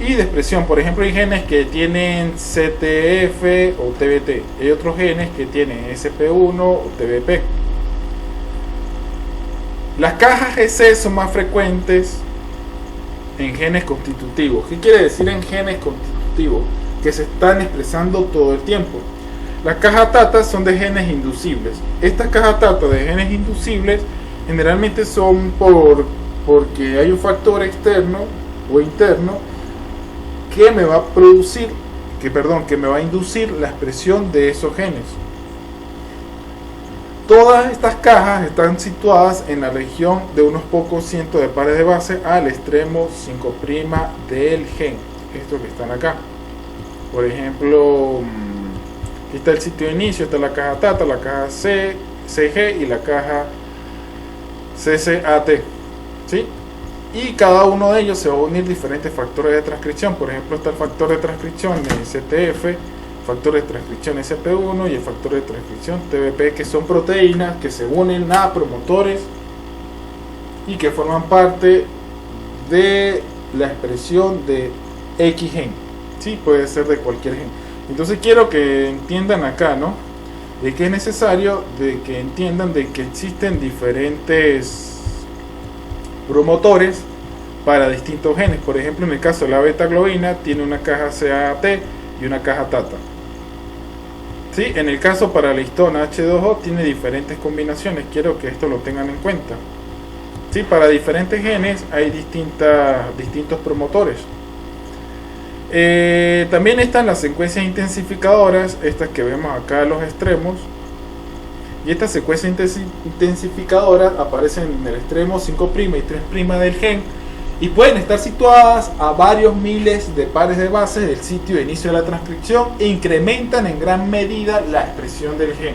y de expresión. Por ejemplo, hay genes que tienen CTF o TBT, hay otros genes que tienen SP1 o TBP. Las cajas GC son más frecuentes en genes constitutivos. ¿Qué quiere decir en genes constitutivos? Que se están expresando todo el tiempo. Las cajas TATA son de genes inducibles. Estas cajas TATA de genes inducibles generalmente son porque hay un factor externo o interno que me va a producir, que me va a inducir la expresión de esos genes. Todas estas cajas están situadas en la región de unos pocos cientos de pares de base al extremo 5' del gen. Estos que están acá. Por ejemplo, aquí está el sitio de inicio, está la caja TATA, la caja CG y la caja CCAT. ¿Sí? Y cada uno de ellos se va a unir diferentes factores de transcripción. Por ejemplo, está el factor de transcripción CTF, factor de transcripción SP1 y el factor de transcripción TBP, que son proteínas que se unen a promotores y que forman parte de la expresión de X gen. Sí, puede ser de cualquier gen. Entonces quiero que entiendan acá, ¿no? De que es necesario de que entiendan de que existen diferentes promotores para distintos genes. Por ejemplo, en el caso de la beta globina tiene una caja CAT y una caja TATA. ¿Sí? En el caso para la histona H2O tiene diferentes combinaciones. Quiero que esto lo tengan en cuenta. ¿Sí? Para diferentes genes hay distintos promotores. También están las secuencias intensificadoras, estas que vemos acá a los extremos. Y estas secuencias intensificadoras aparecen en el extremo 5' y 3' del gen y pueden estar situadas a varios miles de pares de bases del sitio de inicio de la transcripción e incrementan en gran medida la expresión del gen.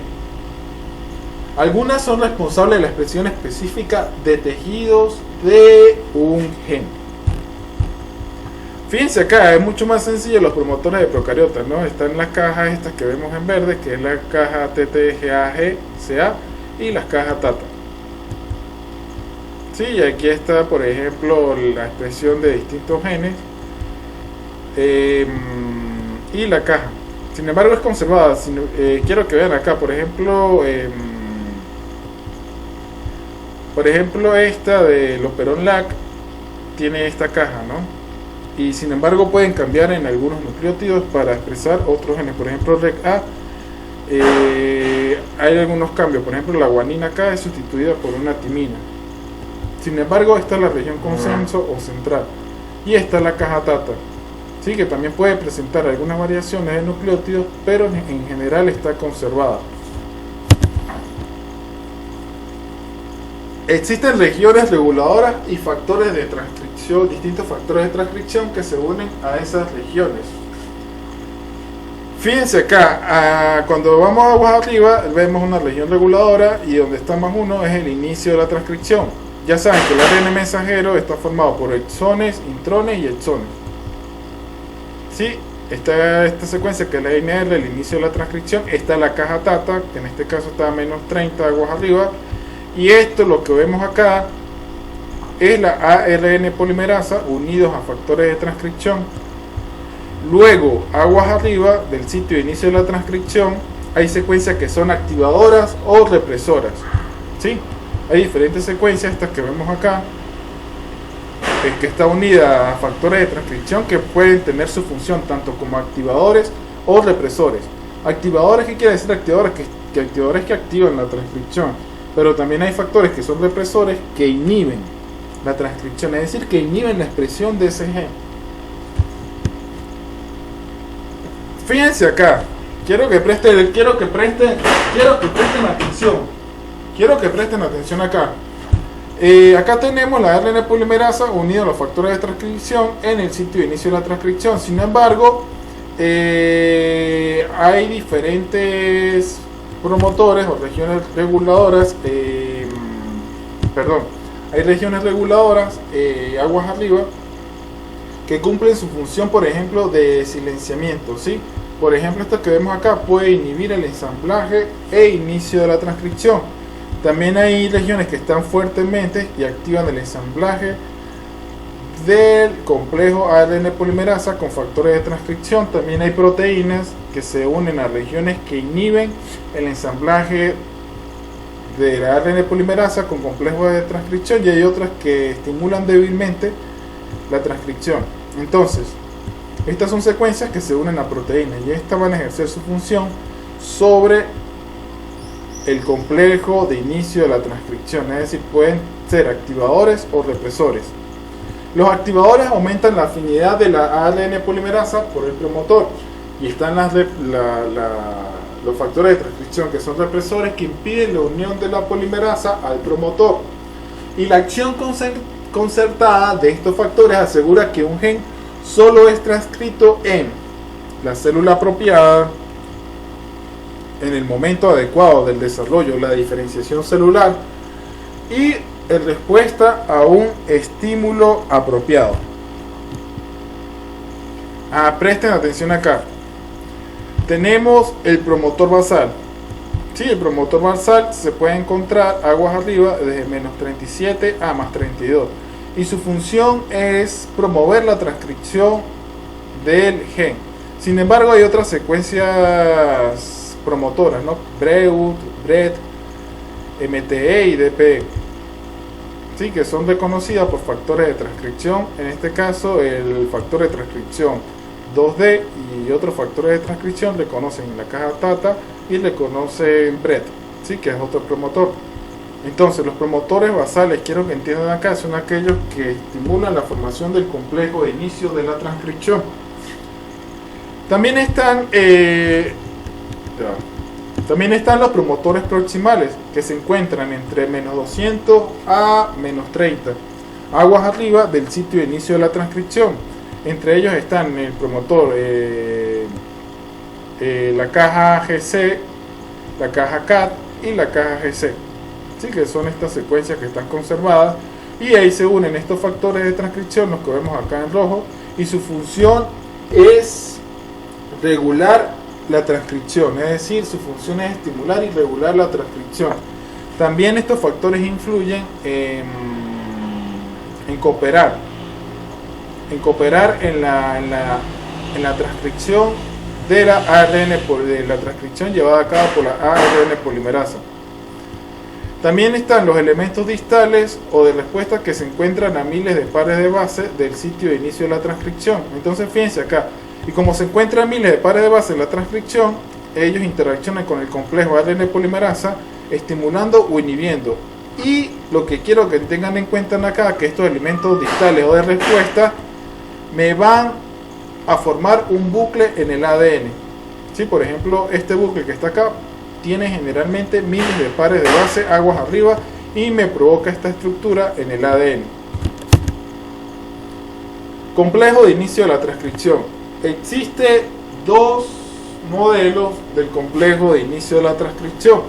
Algunas son responsables de la expresión específica de tejidos de un gen. Fíjense acá, es mucho más sencillo los promotores de procariotas, ¿no? Están las cajas estas que vemos en verde, que es la caja TTGAGCA y las cajas TATA. Sí, y aquí está, por ejemplo, la expresión de distintos genes y la caja. Sin embargo, es conservada. Quiero que vean acá, por ejemplo, Por ejemplo, esta del Operon LAC tiene esta caja, ¿no? Y sin embargo pueden cambiar en algunos nucleótidos para expresar otros genes. Por ejemplo, REC-A, hay algunos cambios. Por ejemplo, la guanina K es sustituida por una timina. Sin embargo, esta es la región consenso o central. Y esta es la caja TATA. Sí, que también puede presentar algunas variaciones de nucleótidos, pero en general está conservada. Existen regiones reguladoras y factores de transcripción, distintos factores de transcripción que se unen a esas regiones. Fíjense acá, cuando vamos aguas arriba vemos una región reguladora y donde está más uno es el inicio de la transcripción. Ya saben que el ARN mensajero está formado por exones, intrones y exones. Sí, esta secuencia que es la INR, el inicio de la transcripción, está la caja TATA, que en este caso está a menos 30 aguas arriba. Y esto, lo que vemos acá, es la ARN polimerasa unidos a factores de transcripción. Luego, aguas arriba del sitio de inicio de la transcripción, hay secuencias que son activadoras o represoras. ¿Sí? Hay diferentes secuencias, estas que vemos acá, que está unida a factores de transcripción que pueden tener su función tanto como activadores o represores. Activadores, ¿qué quiere decir activadores? Que activadores que activan la transcripción. Pero también hay factores que son represores que inhiben la transcripción, es decir, que inhiben la expresión de ese gen. Fíjense acá, quiero que presten atención. Quiero que presten atención acá. Acá tenemos la ARN polimerasa unida a los factores de transcripción en el sitio de inicio de la transcripción. Sin embargo, hay diferentes promotores o regiones reguladoras, hay regiones reguladoras, aguas arriba, que cumplen su función, por ejemplo, de silenciamiento, ¿sí? Por ejemplo, esto que vemos acá puede inhibir el ensamblaje e inicio de la transcripción. También hay regiones que están fuertemente y activan el ensamblaje del complejo ARN polimerasa con factores de transcripción. También hay proteínas que se unen a regiones que inhiben el ensamblaje de la ARN polimerasa con complejos de transcripción, y hay otras que estimulan débilmente la transcripción. Entonces, estas son secuencias que se unen a proteínas y estas van a ejercer su función sobre el complejo de inicio de la transcripción, es decir, pueden ser activadores o represores. Los activadores aumentan la afinidad de la ARN polimerasa por el promotor, y están los factores de transcripción que son represores que impiden la unión de la polimerasa al promotor. Y la acción concertada de estos factores asegura que un gen solo es transcrito en la célula apropiada, en el momento adecuado del desarrollo, la diferenciación celular y en respuesta a un estímulo apropiado. Presten atención acá. Tenemos el promotor basal. Sí, el promotor basal se puede encontrar aguas arriba desde menos 37 a más 32. Y su función es promover la transcripción del gen. Sin embargo, hay otras secuencias promotoras, ¿no? Breut, BRET, MTE y DPE. Sí, que son reconocidas por factores de transcripción. En este caso, el factor de transcripción 2D y otros factores de transcripción reconocen la caja TATA y reconocen BRET, ¿sí? Que es otro promotor. Entonces, los promotores basales, quiero que entiendan acá, son aquellos que estimulan la formación del complejo de inicio de la transcripción. También están los promotores proximales, que se encuentran entre menos 200 a menos 30, aguas arriba del sitio de inicio de la transcripción. Entre ellos están el promotor, la caja GC, la caja CAT y la caja GC. Sí, que son estas secuencias que están conservadas, y ahí se unen estos factores de transcripción, los que vemos acá en rojo, y su función es regular la transcripción, es decir, su función es estimular y regular la transcripción. También estos factores influyen en cooperar en la transcripción de la ARN, de la transcripción llevada a cabo por la ARN polimerasa. También están los elementos distales o de respuesta que se encuentran a miles de pares de base del sitio de inicio de la transcripción. Entonces fíjense acá, y como se encuentran miles de pares de base en la transcripción, ellos interaccionan con el complejo ARN polimerasa, estimulando o inhibiendo. Y lo que quiero que tengan en cuenta acá, que estos elementos distales o de respuesta me van a formar un bucle en el ADN. ¿Sí? Por ejemplo, este bucle que está acá tiene generalmente miles de pares de base aguas arriba y me provoca esta estructura en el ADN. Complejo de inicio de la transcripción. Existe dos modelos del complejo de inicio de la transcripción.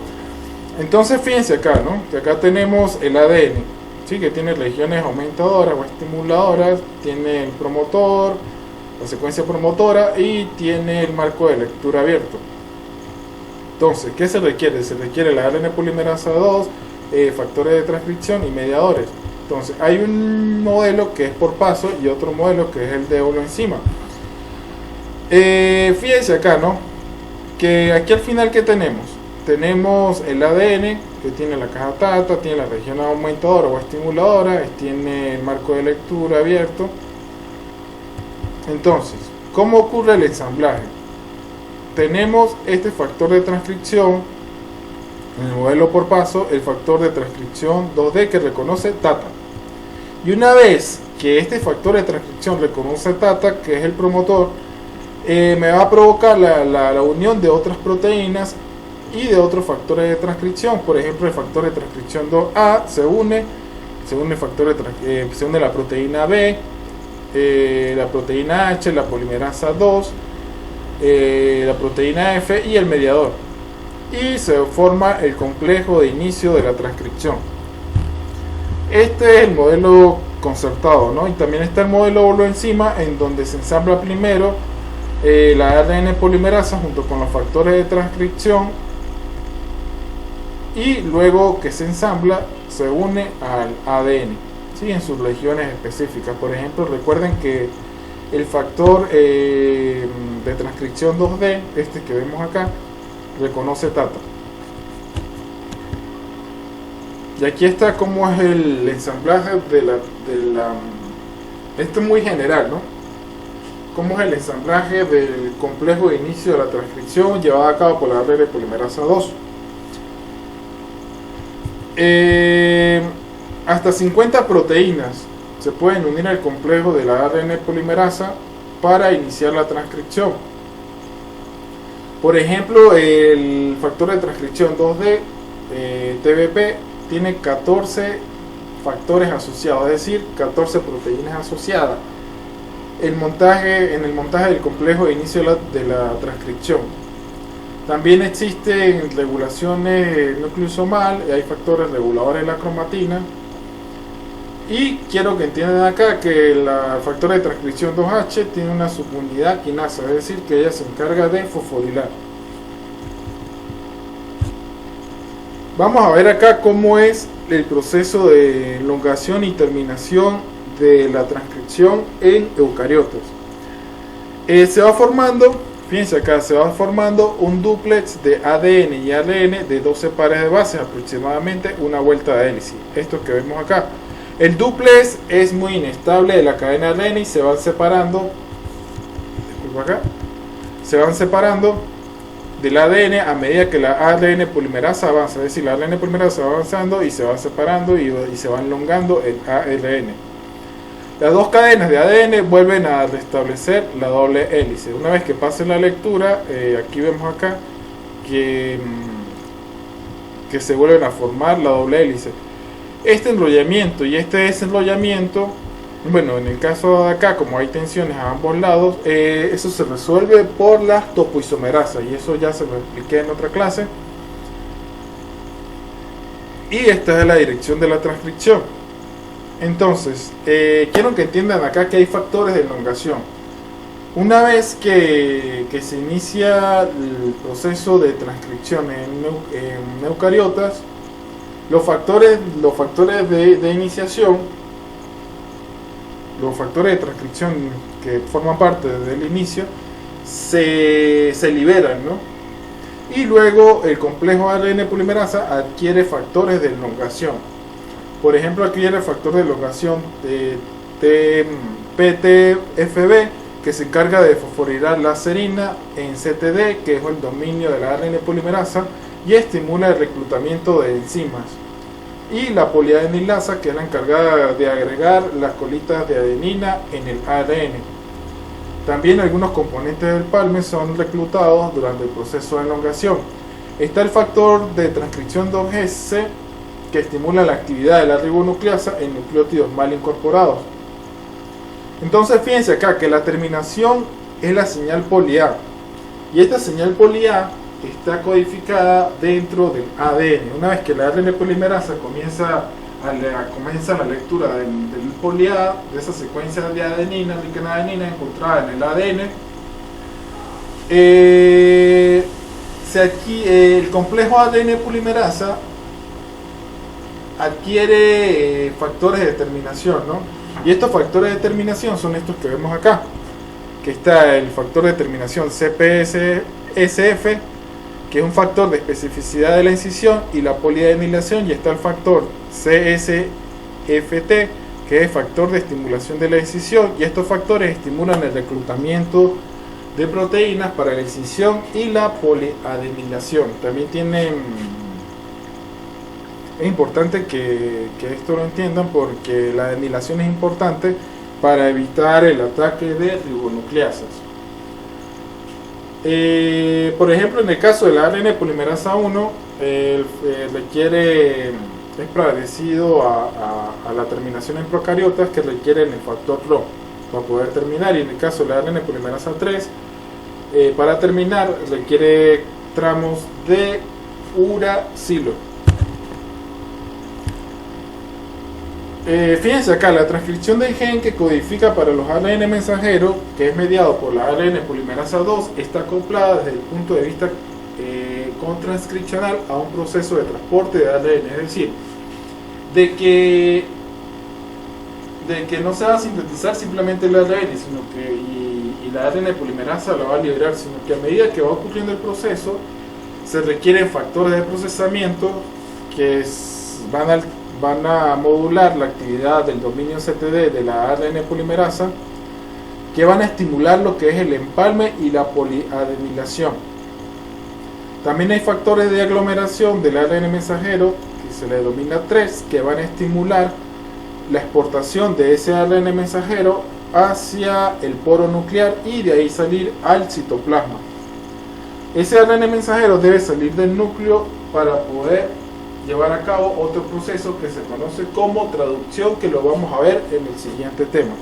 Entonces fíjense acá, ¿no? Que acá tenemos el ADN, ¿sí? Que tiene regiones aumentadoras o estimuladoras, tiene el promotor, la secuencia promotora y tiene el marco de lectura abierto. Entonces, ¿qué se requiere? Se requiere la ARN polimerasa 2, factores de transcripción y mediadores. Entonces, hay un modelo que es por paso y otro modelo que es el de holoenzima. Fíjense acá, ¿no? Que aquí al final, ¿qué tenemos? Tenemos el ADN que tiene la caja TATA, tiene la región aumentadora o estimuladora, tiene el marco de lectura abierto. Entonces, ¿cómo ocurre el ensamblaje? Tenemos este factor de transcripción en el modelo por paso, el factor de transcripción 2D que reconoce TATA. Y una vez que este factor de transcripción reconoce TATA, que es el promotor, me va a provocar la unión de otras proteínas y de otros factores de transcripción. Por ejemplo, el factor de transcripción 2A se une la proteína B, la proteína H, la polimerasa 2, la proteína F y el mediador, y se forma el complejo de inicio de la transcripción. Este es el modelo concertado, ¿no? Y también está el modelo holoenzima, en donde se ensambla primero la ARN polimerasa junto con los factores de transcripción, y luego que se ensambla se une al ADN, ¿sí? En sus regiones específicas. Por ejemplo, recuerden que el factor de transcripción 2D, este que vemos acá, reconoce TATA. Y aquí está cómo es el ensamblaje esto es muy general, ¿no? Cómo es el ensamblaje del complejo de inicio de la transcripción llevado a cabo por la ARN polimerasa 2. Hasta 50 proteínas se pueden unir al complejo de la ARN polimerasa para iniciar la transcripción. Por ejemplo, el factor de transcripción 2D, TBP, tiene 14 factores asociados, es decir, 14 proteínas asociadas en el montaje del complejo de inicio de la transcripción. También existen regulaciones nucleosomal, hay factores reguladores de la cromatina. Y quiero que entiendan acá que el factor de transcripción 2H tiene una subunidad quinasa, es decir, que ella se encarga de fosforilar. Vamos a ver acá cómo es el proceso de elongación y terminación de la transcripción en eucariotas. Se va formando, fíjense acá, se va formando un dúplex de ADN y ARN de 12 pares de bases, aproximadamente una vuelta de hélice. Esto que vemos acá. El dúplex es muy inestable de la cadena ARN y se van separando, se van separando del ADN a medida que la ARN polimerasa avanza. Es decir, la ARN polimerasa va avanzando y se va separando y se va elongando el ARN. Las dos cadenas de ADN vuelven a restablecer la doble hélice. Una vez que pase la lectura, aquí vemos acá que se vuelven a formar la doble hélice. Este enrollamiento y este desenrollamiento, bueno, en el caso de acá, como hay tensiones a ambos lados, eso se resuelve por las topoisomerasas, y eso ya se lo expliqué en otra clase. Y esta es la dirección de la transcripción. Entonces, quiero que entiendan acá que hay factores de elongación. Una vez que se inicia el proceso de transcripción en eucariotas, los factores de iniciación, los factores de transcripción que forman parte del inicio, se liberan, ¿no? Y luego el complejo ARN polimerasa adquiere factores de elongación. Por ejemplo, adquiere el factor de elongación de PTFB, que se encarga de fosforilar la serina en CTD, que es el dominio de la ARN polimerasa, y estimula el reclutamiento de enzimas. Y la poliadenilasa, que es la encargada de agregar las colitas de adenina en el ADN. También algunos componentes del palme son reclutados durante el proceso de elongación. Está el factor de transcripción 2S, que estimula la actividad de la ribonucleasa en nucleótidos mal incorporados. Entonces fíjense acá que la terminación es la señal poli A, y esta señal poli A está codificada dentro del ADN. Una vez que la ARN polimerasa comienza la lectura del poli A, de esa secuencia de adenina, rica en adenina encontrada en el ADN, el complejo ADN polimerasa adquiere factores de terminación, ¿no? Y estos factores de terminación son estos que vemos acá, que está el factor de terminación CPSF, que es un factor de especificidad de la incisión y la poliadenilación, y está el factor CSFT, que es factor de estimulación de la incisión, y estos factores estimulan el reclutamiento de proteínas para la incisión y la poliadenilación. También es importante que esto lo entiendan, porque la adenilación es importante para evitar el ataque de ribonucleasas. Por ejemplo, en el caso de la ARN polimerasa 1, es parecido a la terminación en procariotas, que requieren el factor Rho para poder terminar, y en el caso de la ARN polimerasa 3, para terminar requiere tramos de uracilo. Fíjense acá, la transcripción del gen que codifica para los ARN mensajeros, que es mediado por la ARN polimerasa 2, está acoplada desde el punto de vista contranscripcional a un proceso de transporte de ARN, es decir, de que no se va a sintetizar simplemente el ARN, sino que y la ARN polimerasa la va a liberar, sino que a medida que va ocurriendo el proceso, se requieren factores de procesamiento que van a modular la actividad del dominio CTD de la ARN polimerasa, que van a estimular lo que es el empalme y la poliadenilación. También hay factores de aglomeración del ARN mensajero, que se le denomina 3, que van a estimular la exportación de ese ARN mensajero hacia el poro nuclear y de ahí salir al citoplasma. Ese ARN mensajero debe salir del núcleo para poder llevar a cabo otro proceso que se conoce como traducción, que lo vamos a ver en el siguiente tema.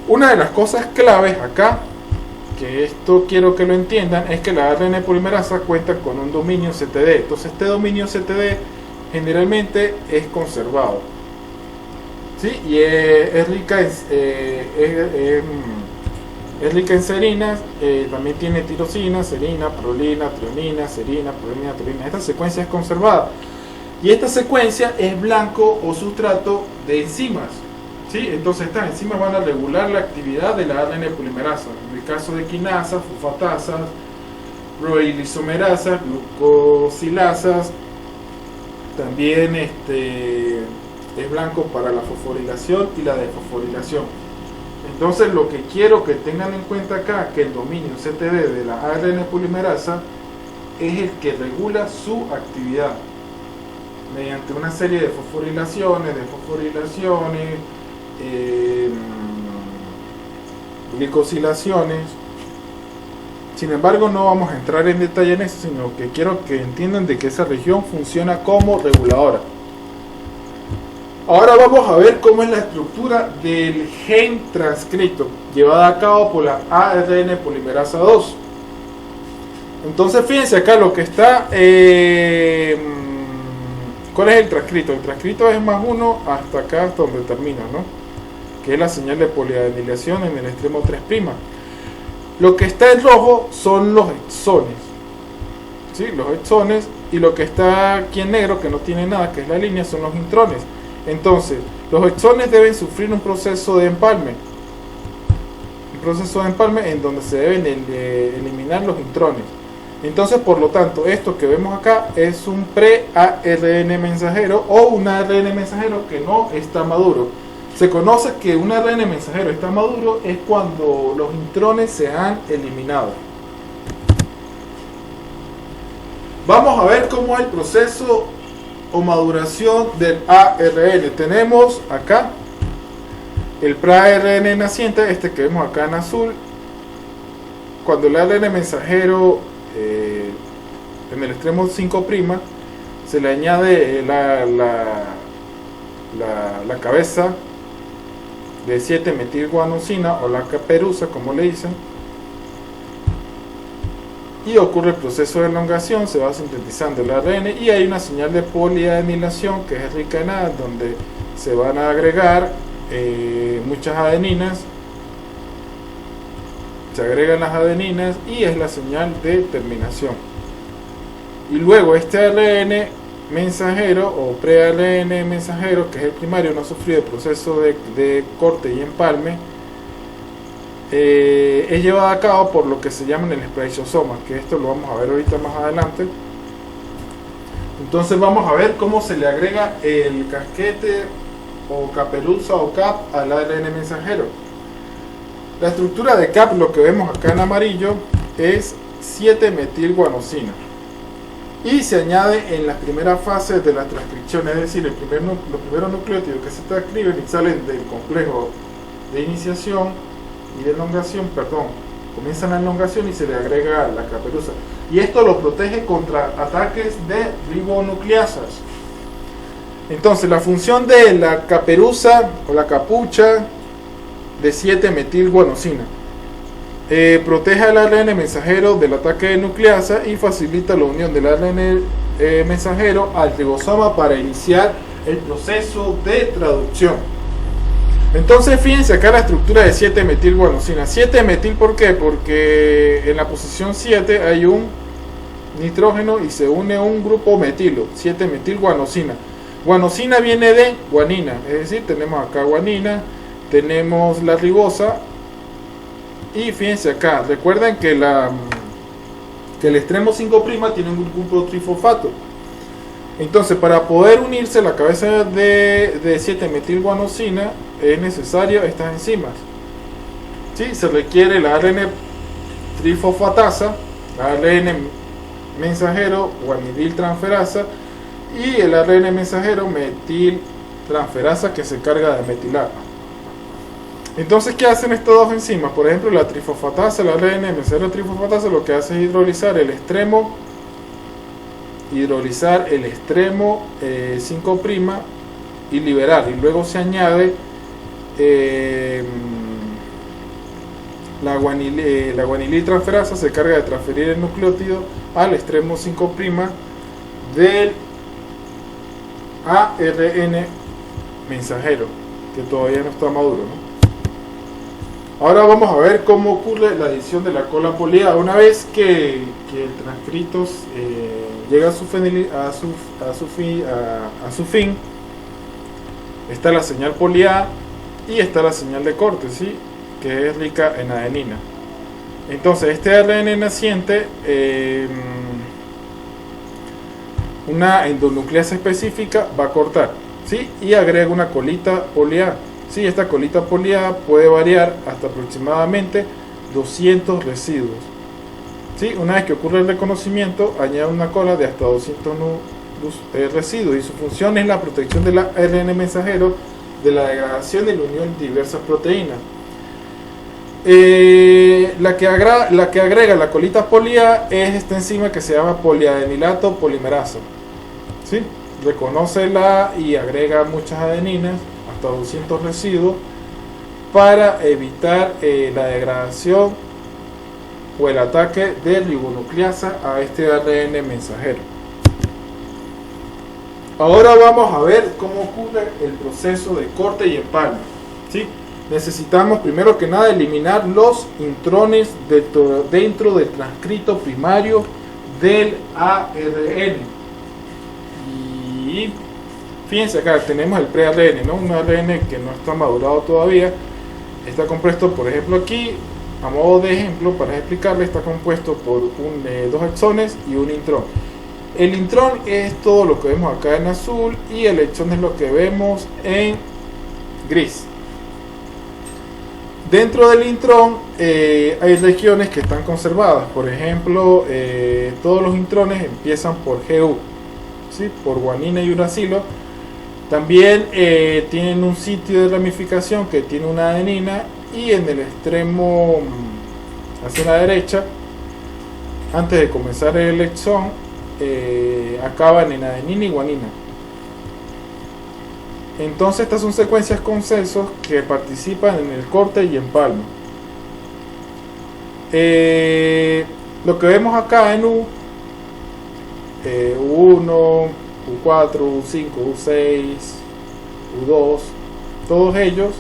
Una de las cosas claves acá, que esto quiero que lo entiendan, es que la ARN polimerasa cuenta con un dominio CTD. Entonces este dominio CTD generalmente es conservado, ¿sí? Y es rica en serinas, también tiene tirosina, serina, prolina, trionina, serina, prolina, trionina. Esta secuencia es conservada, y esta secuencia es blanco o sustrato de enzimas, ¿sí? Entonces estas enzimas van a regular la actividad de la ARN polimerasa. En el caso de quinasas, fosfatasas, proteoisomerasas, glucosilasas, también es blanco para la fosforilación y la desfosforilación. Entonces lo que quiero que tengan en cuenta acá, que el dominio CTD de la ARN polimerasa es el que regula su actividad mediante una serie de fosforilaciones, glicosilaciones. Sin embargo, no vamos a entrar en detalle en eso, sino que quiero que entiendan de que esa región funciona como reguladora. Ahora vamos a ver cómo es la estructura del gen transcrito llevada a cabo por la ARN polimerasa 2. Entonces fíjense acá lo que está, ¿cuál es el transcrito? El transcrito es +1 hasta acá, hasta donde termina, ¿no? Que es la señal de poliadenilación en el extremo 3'. Lo que está en rojo son los exones, ¿sí? Los exones, y lo que está aquí en negro, que no tiene nada, que es la línea, son los intrones. Entonces, los exones deben sufrir un proceso de empalme. Un proceso de empalme en donde se deben eliminar los intrones. Entonces, por lo tanto, esto que vemos acá es un pre-ARN mensajero o un ARN mensajero que no está maduro. Se conoce que un ARN mensajero está maduro es cuando los intrones se han eliminado. Vamos a ver cómo es el proceso o maduración del ARN. Tenemos acá el pre-ARN naciente, este que vemos acá en azul. Cuando el ARN mensajero en el extremo 5' se le añade la cabeza de 7-metilguanosina o la caperuza, como le dicen, y ocurre el proceso de elongación, se va sintetizando el ARN y hay una señal de poliadenilación que es rica en A, donde se van a agregar muchas adeninas. Se agregan las adeninas y es la señal de terminación. Y luego este ARN mensajero o pre-ARN mensajero, que es el primario, no ha sufrido el proceso de corte y empalme, es llevado a cabo por lo que se llaman el spliceosoma, que esto lo vamos a ver ahorita más adelante. Entonces vamos a ver cómo se le agrega el casquete o caperuza o cap al ARN mensajero. La estructura de CAP, lo que vemos acá en amarillo, es 7-metilguanosina y se añade en las primeras fases de la transcripción, es decir, los primeros nucleótidos que se transcriben y salen del complejo de iniciación y de elongación, comienzan la elongación y se le agrega la caperuza. Y esto lo protege contra ataques de ribonucleasas. Entonces, la función de la caperuza o la capucha de 7-metilguanosina protege al ARN mensajero del ataque de nucleasa y facilita la unión del ARN mensajero al ribosoma para iniciar el proceso de traducción. Entonces, fíjense acá la estructura de 7-metilguanosina. 7-metil, ¿por qué? Porque en la posición 7 hay un nitrógeno y se une un grupo metilo, 7-metilguanosina. Guanosina viene de guanina, es decir, tenemos acá guanina, tenemos la ribosa y fíjense acá, recuerden que el extremo 5' tiene un grupo trifosfato. Entonces, para poder unirse la cabeza de 7-metilguanosina es necesario estas enzimas. ¿Sí? Se requiere la ARN trifosfatasa, la ARN mensajero guanidiltransferasa y el ARN mensajero metiltransferasa, que se carga de metilar. Entonces, ¿qué hacen estas dos enzimas? Por ejemplo, la trifosfatasa, el ARN mensajero trifosfatasa, lo que hace es hidrolizar el extremo 5' y liberar, y luego se añade la guanililtransferasa, se carga de transferir el nucleótido al extremo 5' del ARN mensajero, que todavía no está maduro, ¿no? Ahora vamos a ver cómo ocurre la adición de la cola poliada. Una vez que el transcrito llega a su fin, está la señal poliada y está la señal de corte, ¿sí? Que es rica en adenina. Entonces, este ARN naciente, una endonucleasa específica va a cortar, ¿sí? Y agrega una colita poliada. Sí, esta colita poliada puede variar hasta aproximadamente 200 residuos. ¿Sí? Una vez que ocurre el reconocimiento, añade una cola de hasta 200 residuos, y su función es la protección del ARN mensajero de la degradación y la unión de diversas proteínas. La que agrega la colita poliada es esta enzima que se llama poliadenilato polimerasa. ¿Sí? Reconócela y agrega muchas adeninas, hasta 200 residuos, para evitar la degradación o el ataque de ribonucleasa a este ARN mensajero. Ahora vamos a ver cómo ocurre el proceso de corte y empalme. ¿Sí? Necesitamos primero que nada eliminar los intrones dentro del transcrito primario del ARN. Y fíjense acá, tenemos el pre-ARN, ¿no? Un ARN que no está madurado todavía. Está compuesto, por ejemplo, aquí A modo de ejemplo, para explicarle, está compuesto por dos exones y un intrón. El intrón es todo lo que vemos acá en azul y el exón es lo que vemos en gris. Dentro del intrón hay regiones que están conservadas. Por ejemplo, todos los intrones empiezan por GU, ¿sí? Por guanina y uracilo. También tienen un sitio de ramificación que tiene una adenina, y en el extremo hacia la derecha, antes de comenzar el exón, acaban en adenina y guanina. Entonces estas son secuencias con sesos que participan en el corte y empalme. Lo que vemos acá en U, U1, U4, U5, U6, U2, todos ellos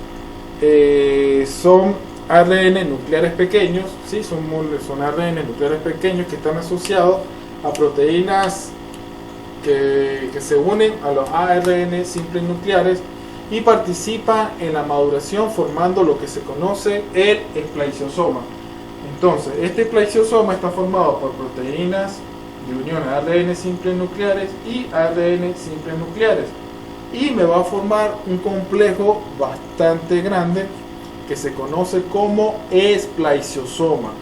son ARN nucleares pequeños, ¿sí? Son ARN nucleares pequeños que están asociados a proteínas que se unen a los ARN simples nucleares y participan en la maduración, formando lo que se conoce el esplaiosoma. Entonces, este esplaiosoma está formado por proteínas de unión a ARN simples nucleares y ARN simples nucleares, y me va a formar un complejo bastante grande que se conoce como esplaiosoma.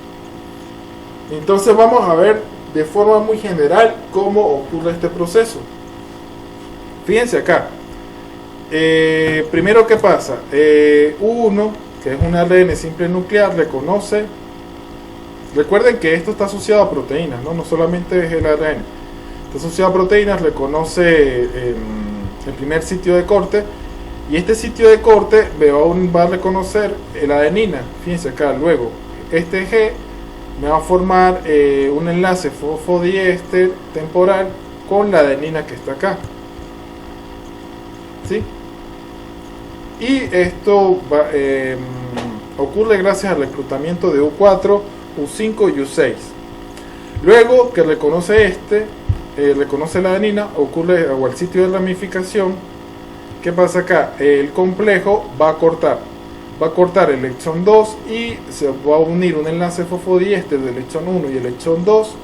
Entonces vamos a ver de forma muy general cómo ocurre este proceso. Fíjense acá. Primero, ¿qué pasa? U1, que es un ARN simple nuclear, reconoce. Recuerden que esto está asociado a proteínas, no solamente es el ARN. Está asociado a proteínas, reconoce el primer sitio de corte, y este sitio de corte va a reconocer la adenina. Fíjense acá. Luego este G me va a formar un enlace fosfodiéster temporal con la adenina que está acá, ¿sí? Y esto ocurre gracias al reclutamiento de U4, U5 y U6. Luego que reconoce reconoce la adenina, ocurre al sitio de ramificación. ¿Qué pasa acá? El complejo va a cortar el exón 2 y se va a unir un enlace fosfodiéster del exón 1 y el exón 2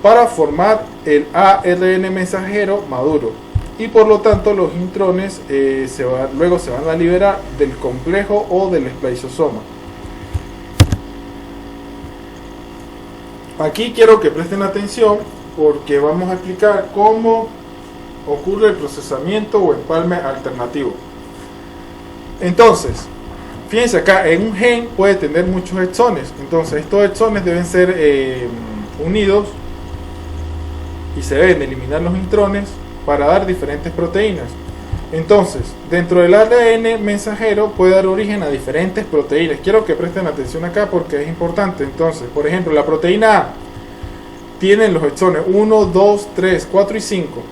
para formar el ARN mensajero maduro, y por lo tanto los intrones luego se van a liberar del complejo o del esplaiosoma. Aquí quiero que presten atención porque vamos a explicar cómo ocurre el procesamiento o empalme alternativo. Entonces, fíjense acá, en un gen puede tener muchos exones. Entonces estos exones deben ser unidos y se deben eliminar los intrones para dar diferentes proteínas. Entonces, dentro del ARN mensajero puede dar origen a diferentes proteínas. Quiero que presten atención acá porque es importante. Entonces, por ejemplo, la proteína A tiene los exones 1, 2, 3, 4 y 5.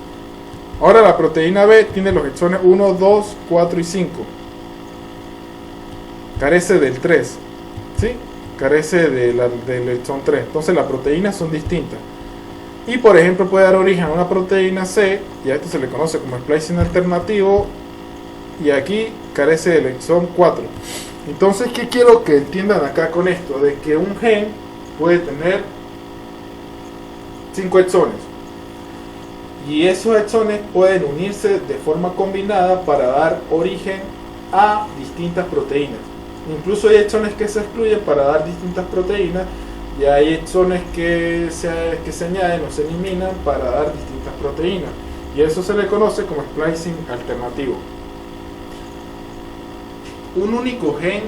Ahora la proteína B tiene los exones 1, 2, 4 y 5. Carece del 3, ¿sí? Carece del exón 3. Entonces las proteínas son distintas. Y por ejemplo puede dar origen a una proteína C, y a esto se le conoce como splicing alternativo, y aquí carece del exón 4. Entonces, ¿qué quiero que entiendan acá con esto? De que un gen puede tener 5 exones, y esos exones pueden unirse de forma combinada para dar origen a distintas proteínas. Incluso hay exones que se excluyen para dar distintas proteínas, y hay exones que se añaden o se eliminan para dar distintas proteínas, y eso se le conoce como splicing alternativo. Un único gen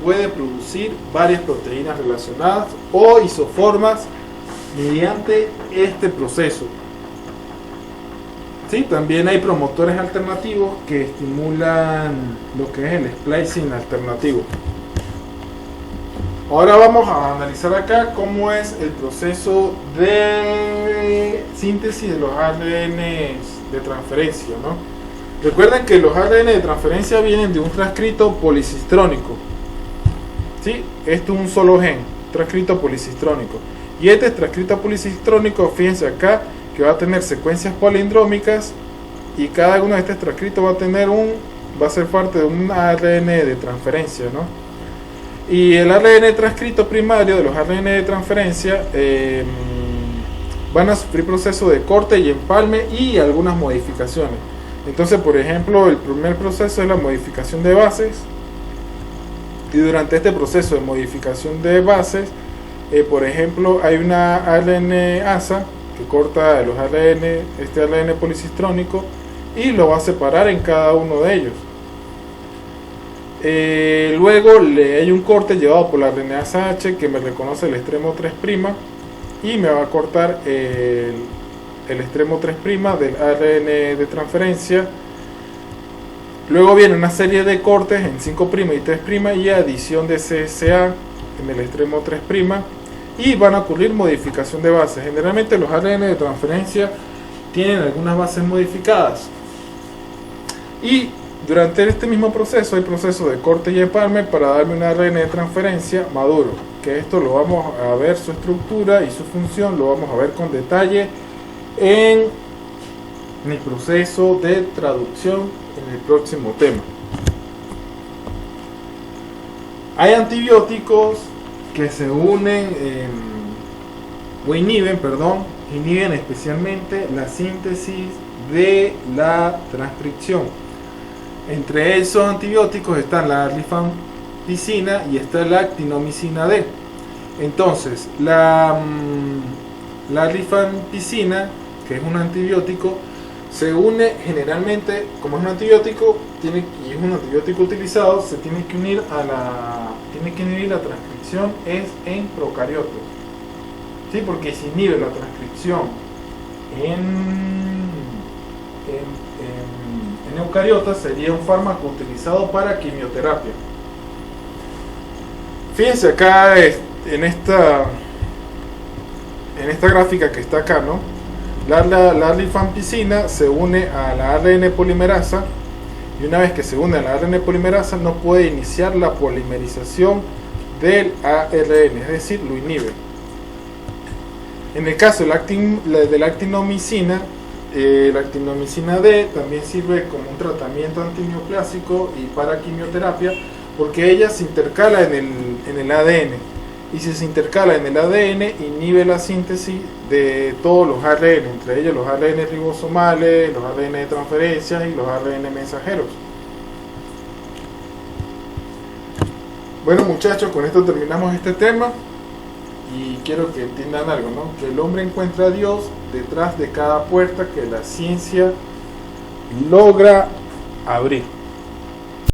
puede producir varias proteínas relacionadas o isoformas mediante este proceso. Sí, también hay promotores alternativos que estimulan lo que es el splicing alternativo. Ahora vamos a analizar acá cómo es el proceso de síntesis de los ARN de transferencia, ¿no? Recuerden que los ARN de transferencia vienen de un transcrito policistrónico, ¿sí? Esto es un solo gen, transcrito policistrónico. Y este transcrito policistrónico, fíjense acá, que va a tener secuencias palindrómicas, y cada uno de estos transcritos va a ser parte de un ARN de transferencia, ¿no? Y el ARN transcrito primario de los ARN de transferencia van a sufrir procesos de corte y empalme y algunas modificaciones. Entonces, por ejemplo, el primer proceso es la modificación de bases, y durante este proceso de modificación de bases, por ejemplo, hay una ARN-ASA que corta los ARN, este ARN policistrónico, y lo va a separar en cada uno de ellos. Luego hay un corte llevado por la RNasa H que me reconoce el extremo 3' y me va a cortar el extremo 3' del ARN de transferencia. Luego viene una serie de cortes en 5' y 3' y adición de CSA en el extremo 3', y van a ocurrir modificación de bases. Generalmente los ARN de transferencia tienen algunas bases modificadas, y durante este mismo proceso hay proceso de corte y empalme para darme un ARN de transferencia maduro, que esto lo vamos a ver, su estructura y su función lo vamos a ver con detalle en el proceso de traducción en el próximo tema. Hay antibióticos que se unen o inhiben especialmente la síntesis de la transcripción. Entre esos antibióticos están la rifampicina y está la actinomicina D. Entonces, la rifampicina, que es un antibiótico, se une generalmente, como es un antibiótico y es un antibiótico utilizado, se tiene que unir la transcripción en procariotos, ¿sí? Porque si inhibe la transcripción en eucariotas, sería un fármaco utilizado para quimioterapia. Fíjense acá en esta gráfica que está acá, ¿no? La rifampicina se une a la ARN polimerasa, y una vez que se une a la ARN polimerasa no puede iniciar la polimerización del ARN, es decir, lo inhibe. En el caso de la actinomicina, la actinomicina D también sirve como un tratamiento antineoplásico y para quimioterapia, porque ella se intercala en el ADN, y si se intercala en el ADN inhibe la síntesis de todos los ARN, entre ellos los ARN ribosomales, los ARN de transferencia y los ARN mensajeros. Bueno, muchachos, con esto terminamos este tema. Y quiero que entiendan algo, ¿no? Que el hombre encuentra a Dios detrás de cada puerta que la ciencia logra abrir.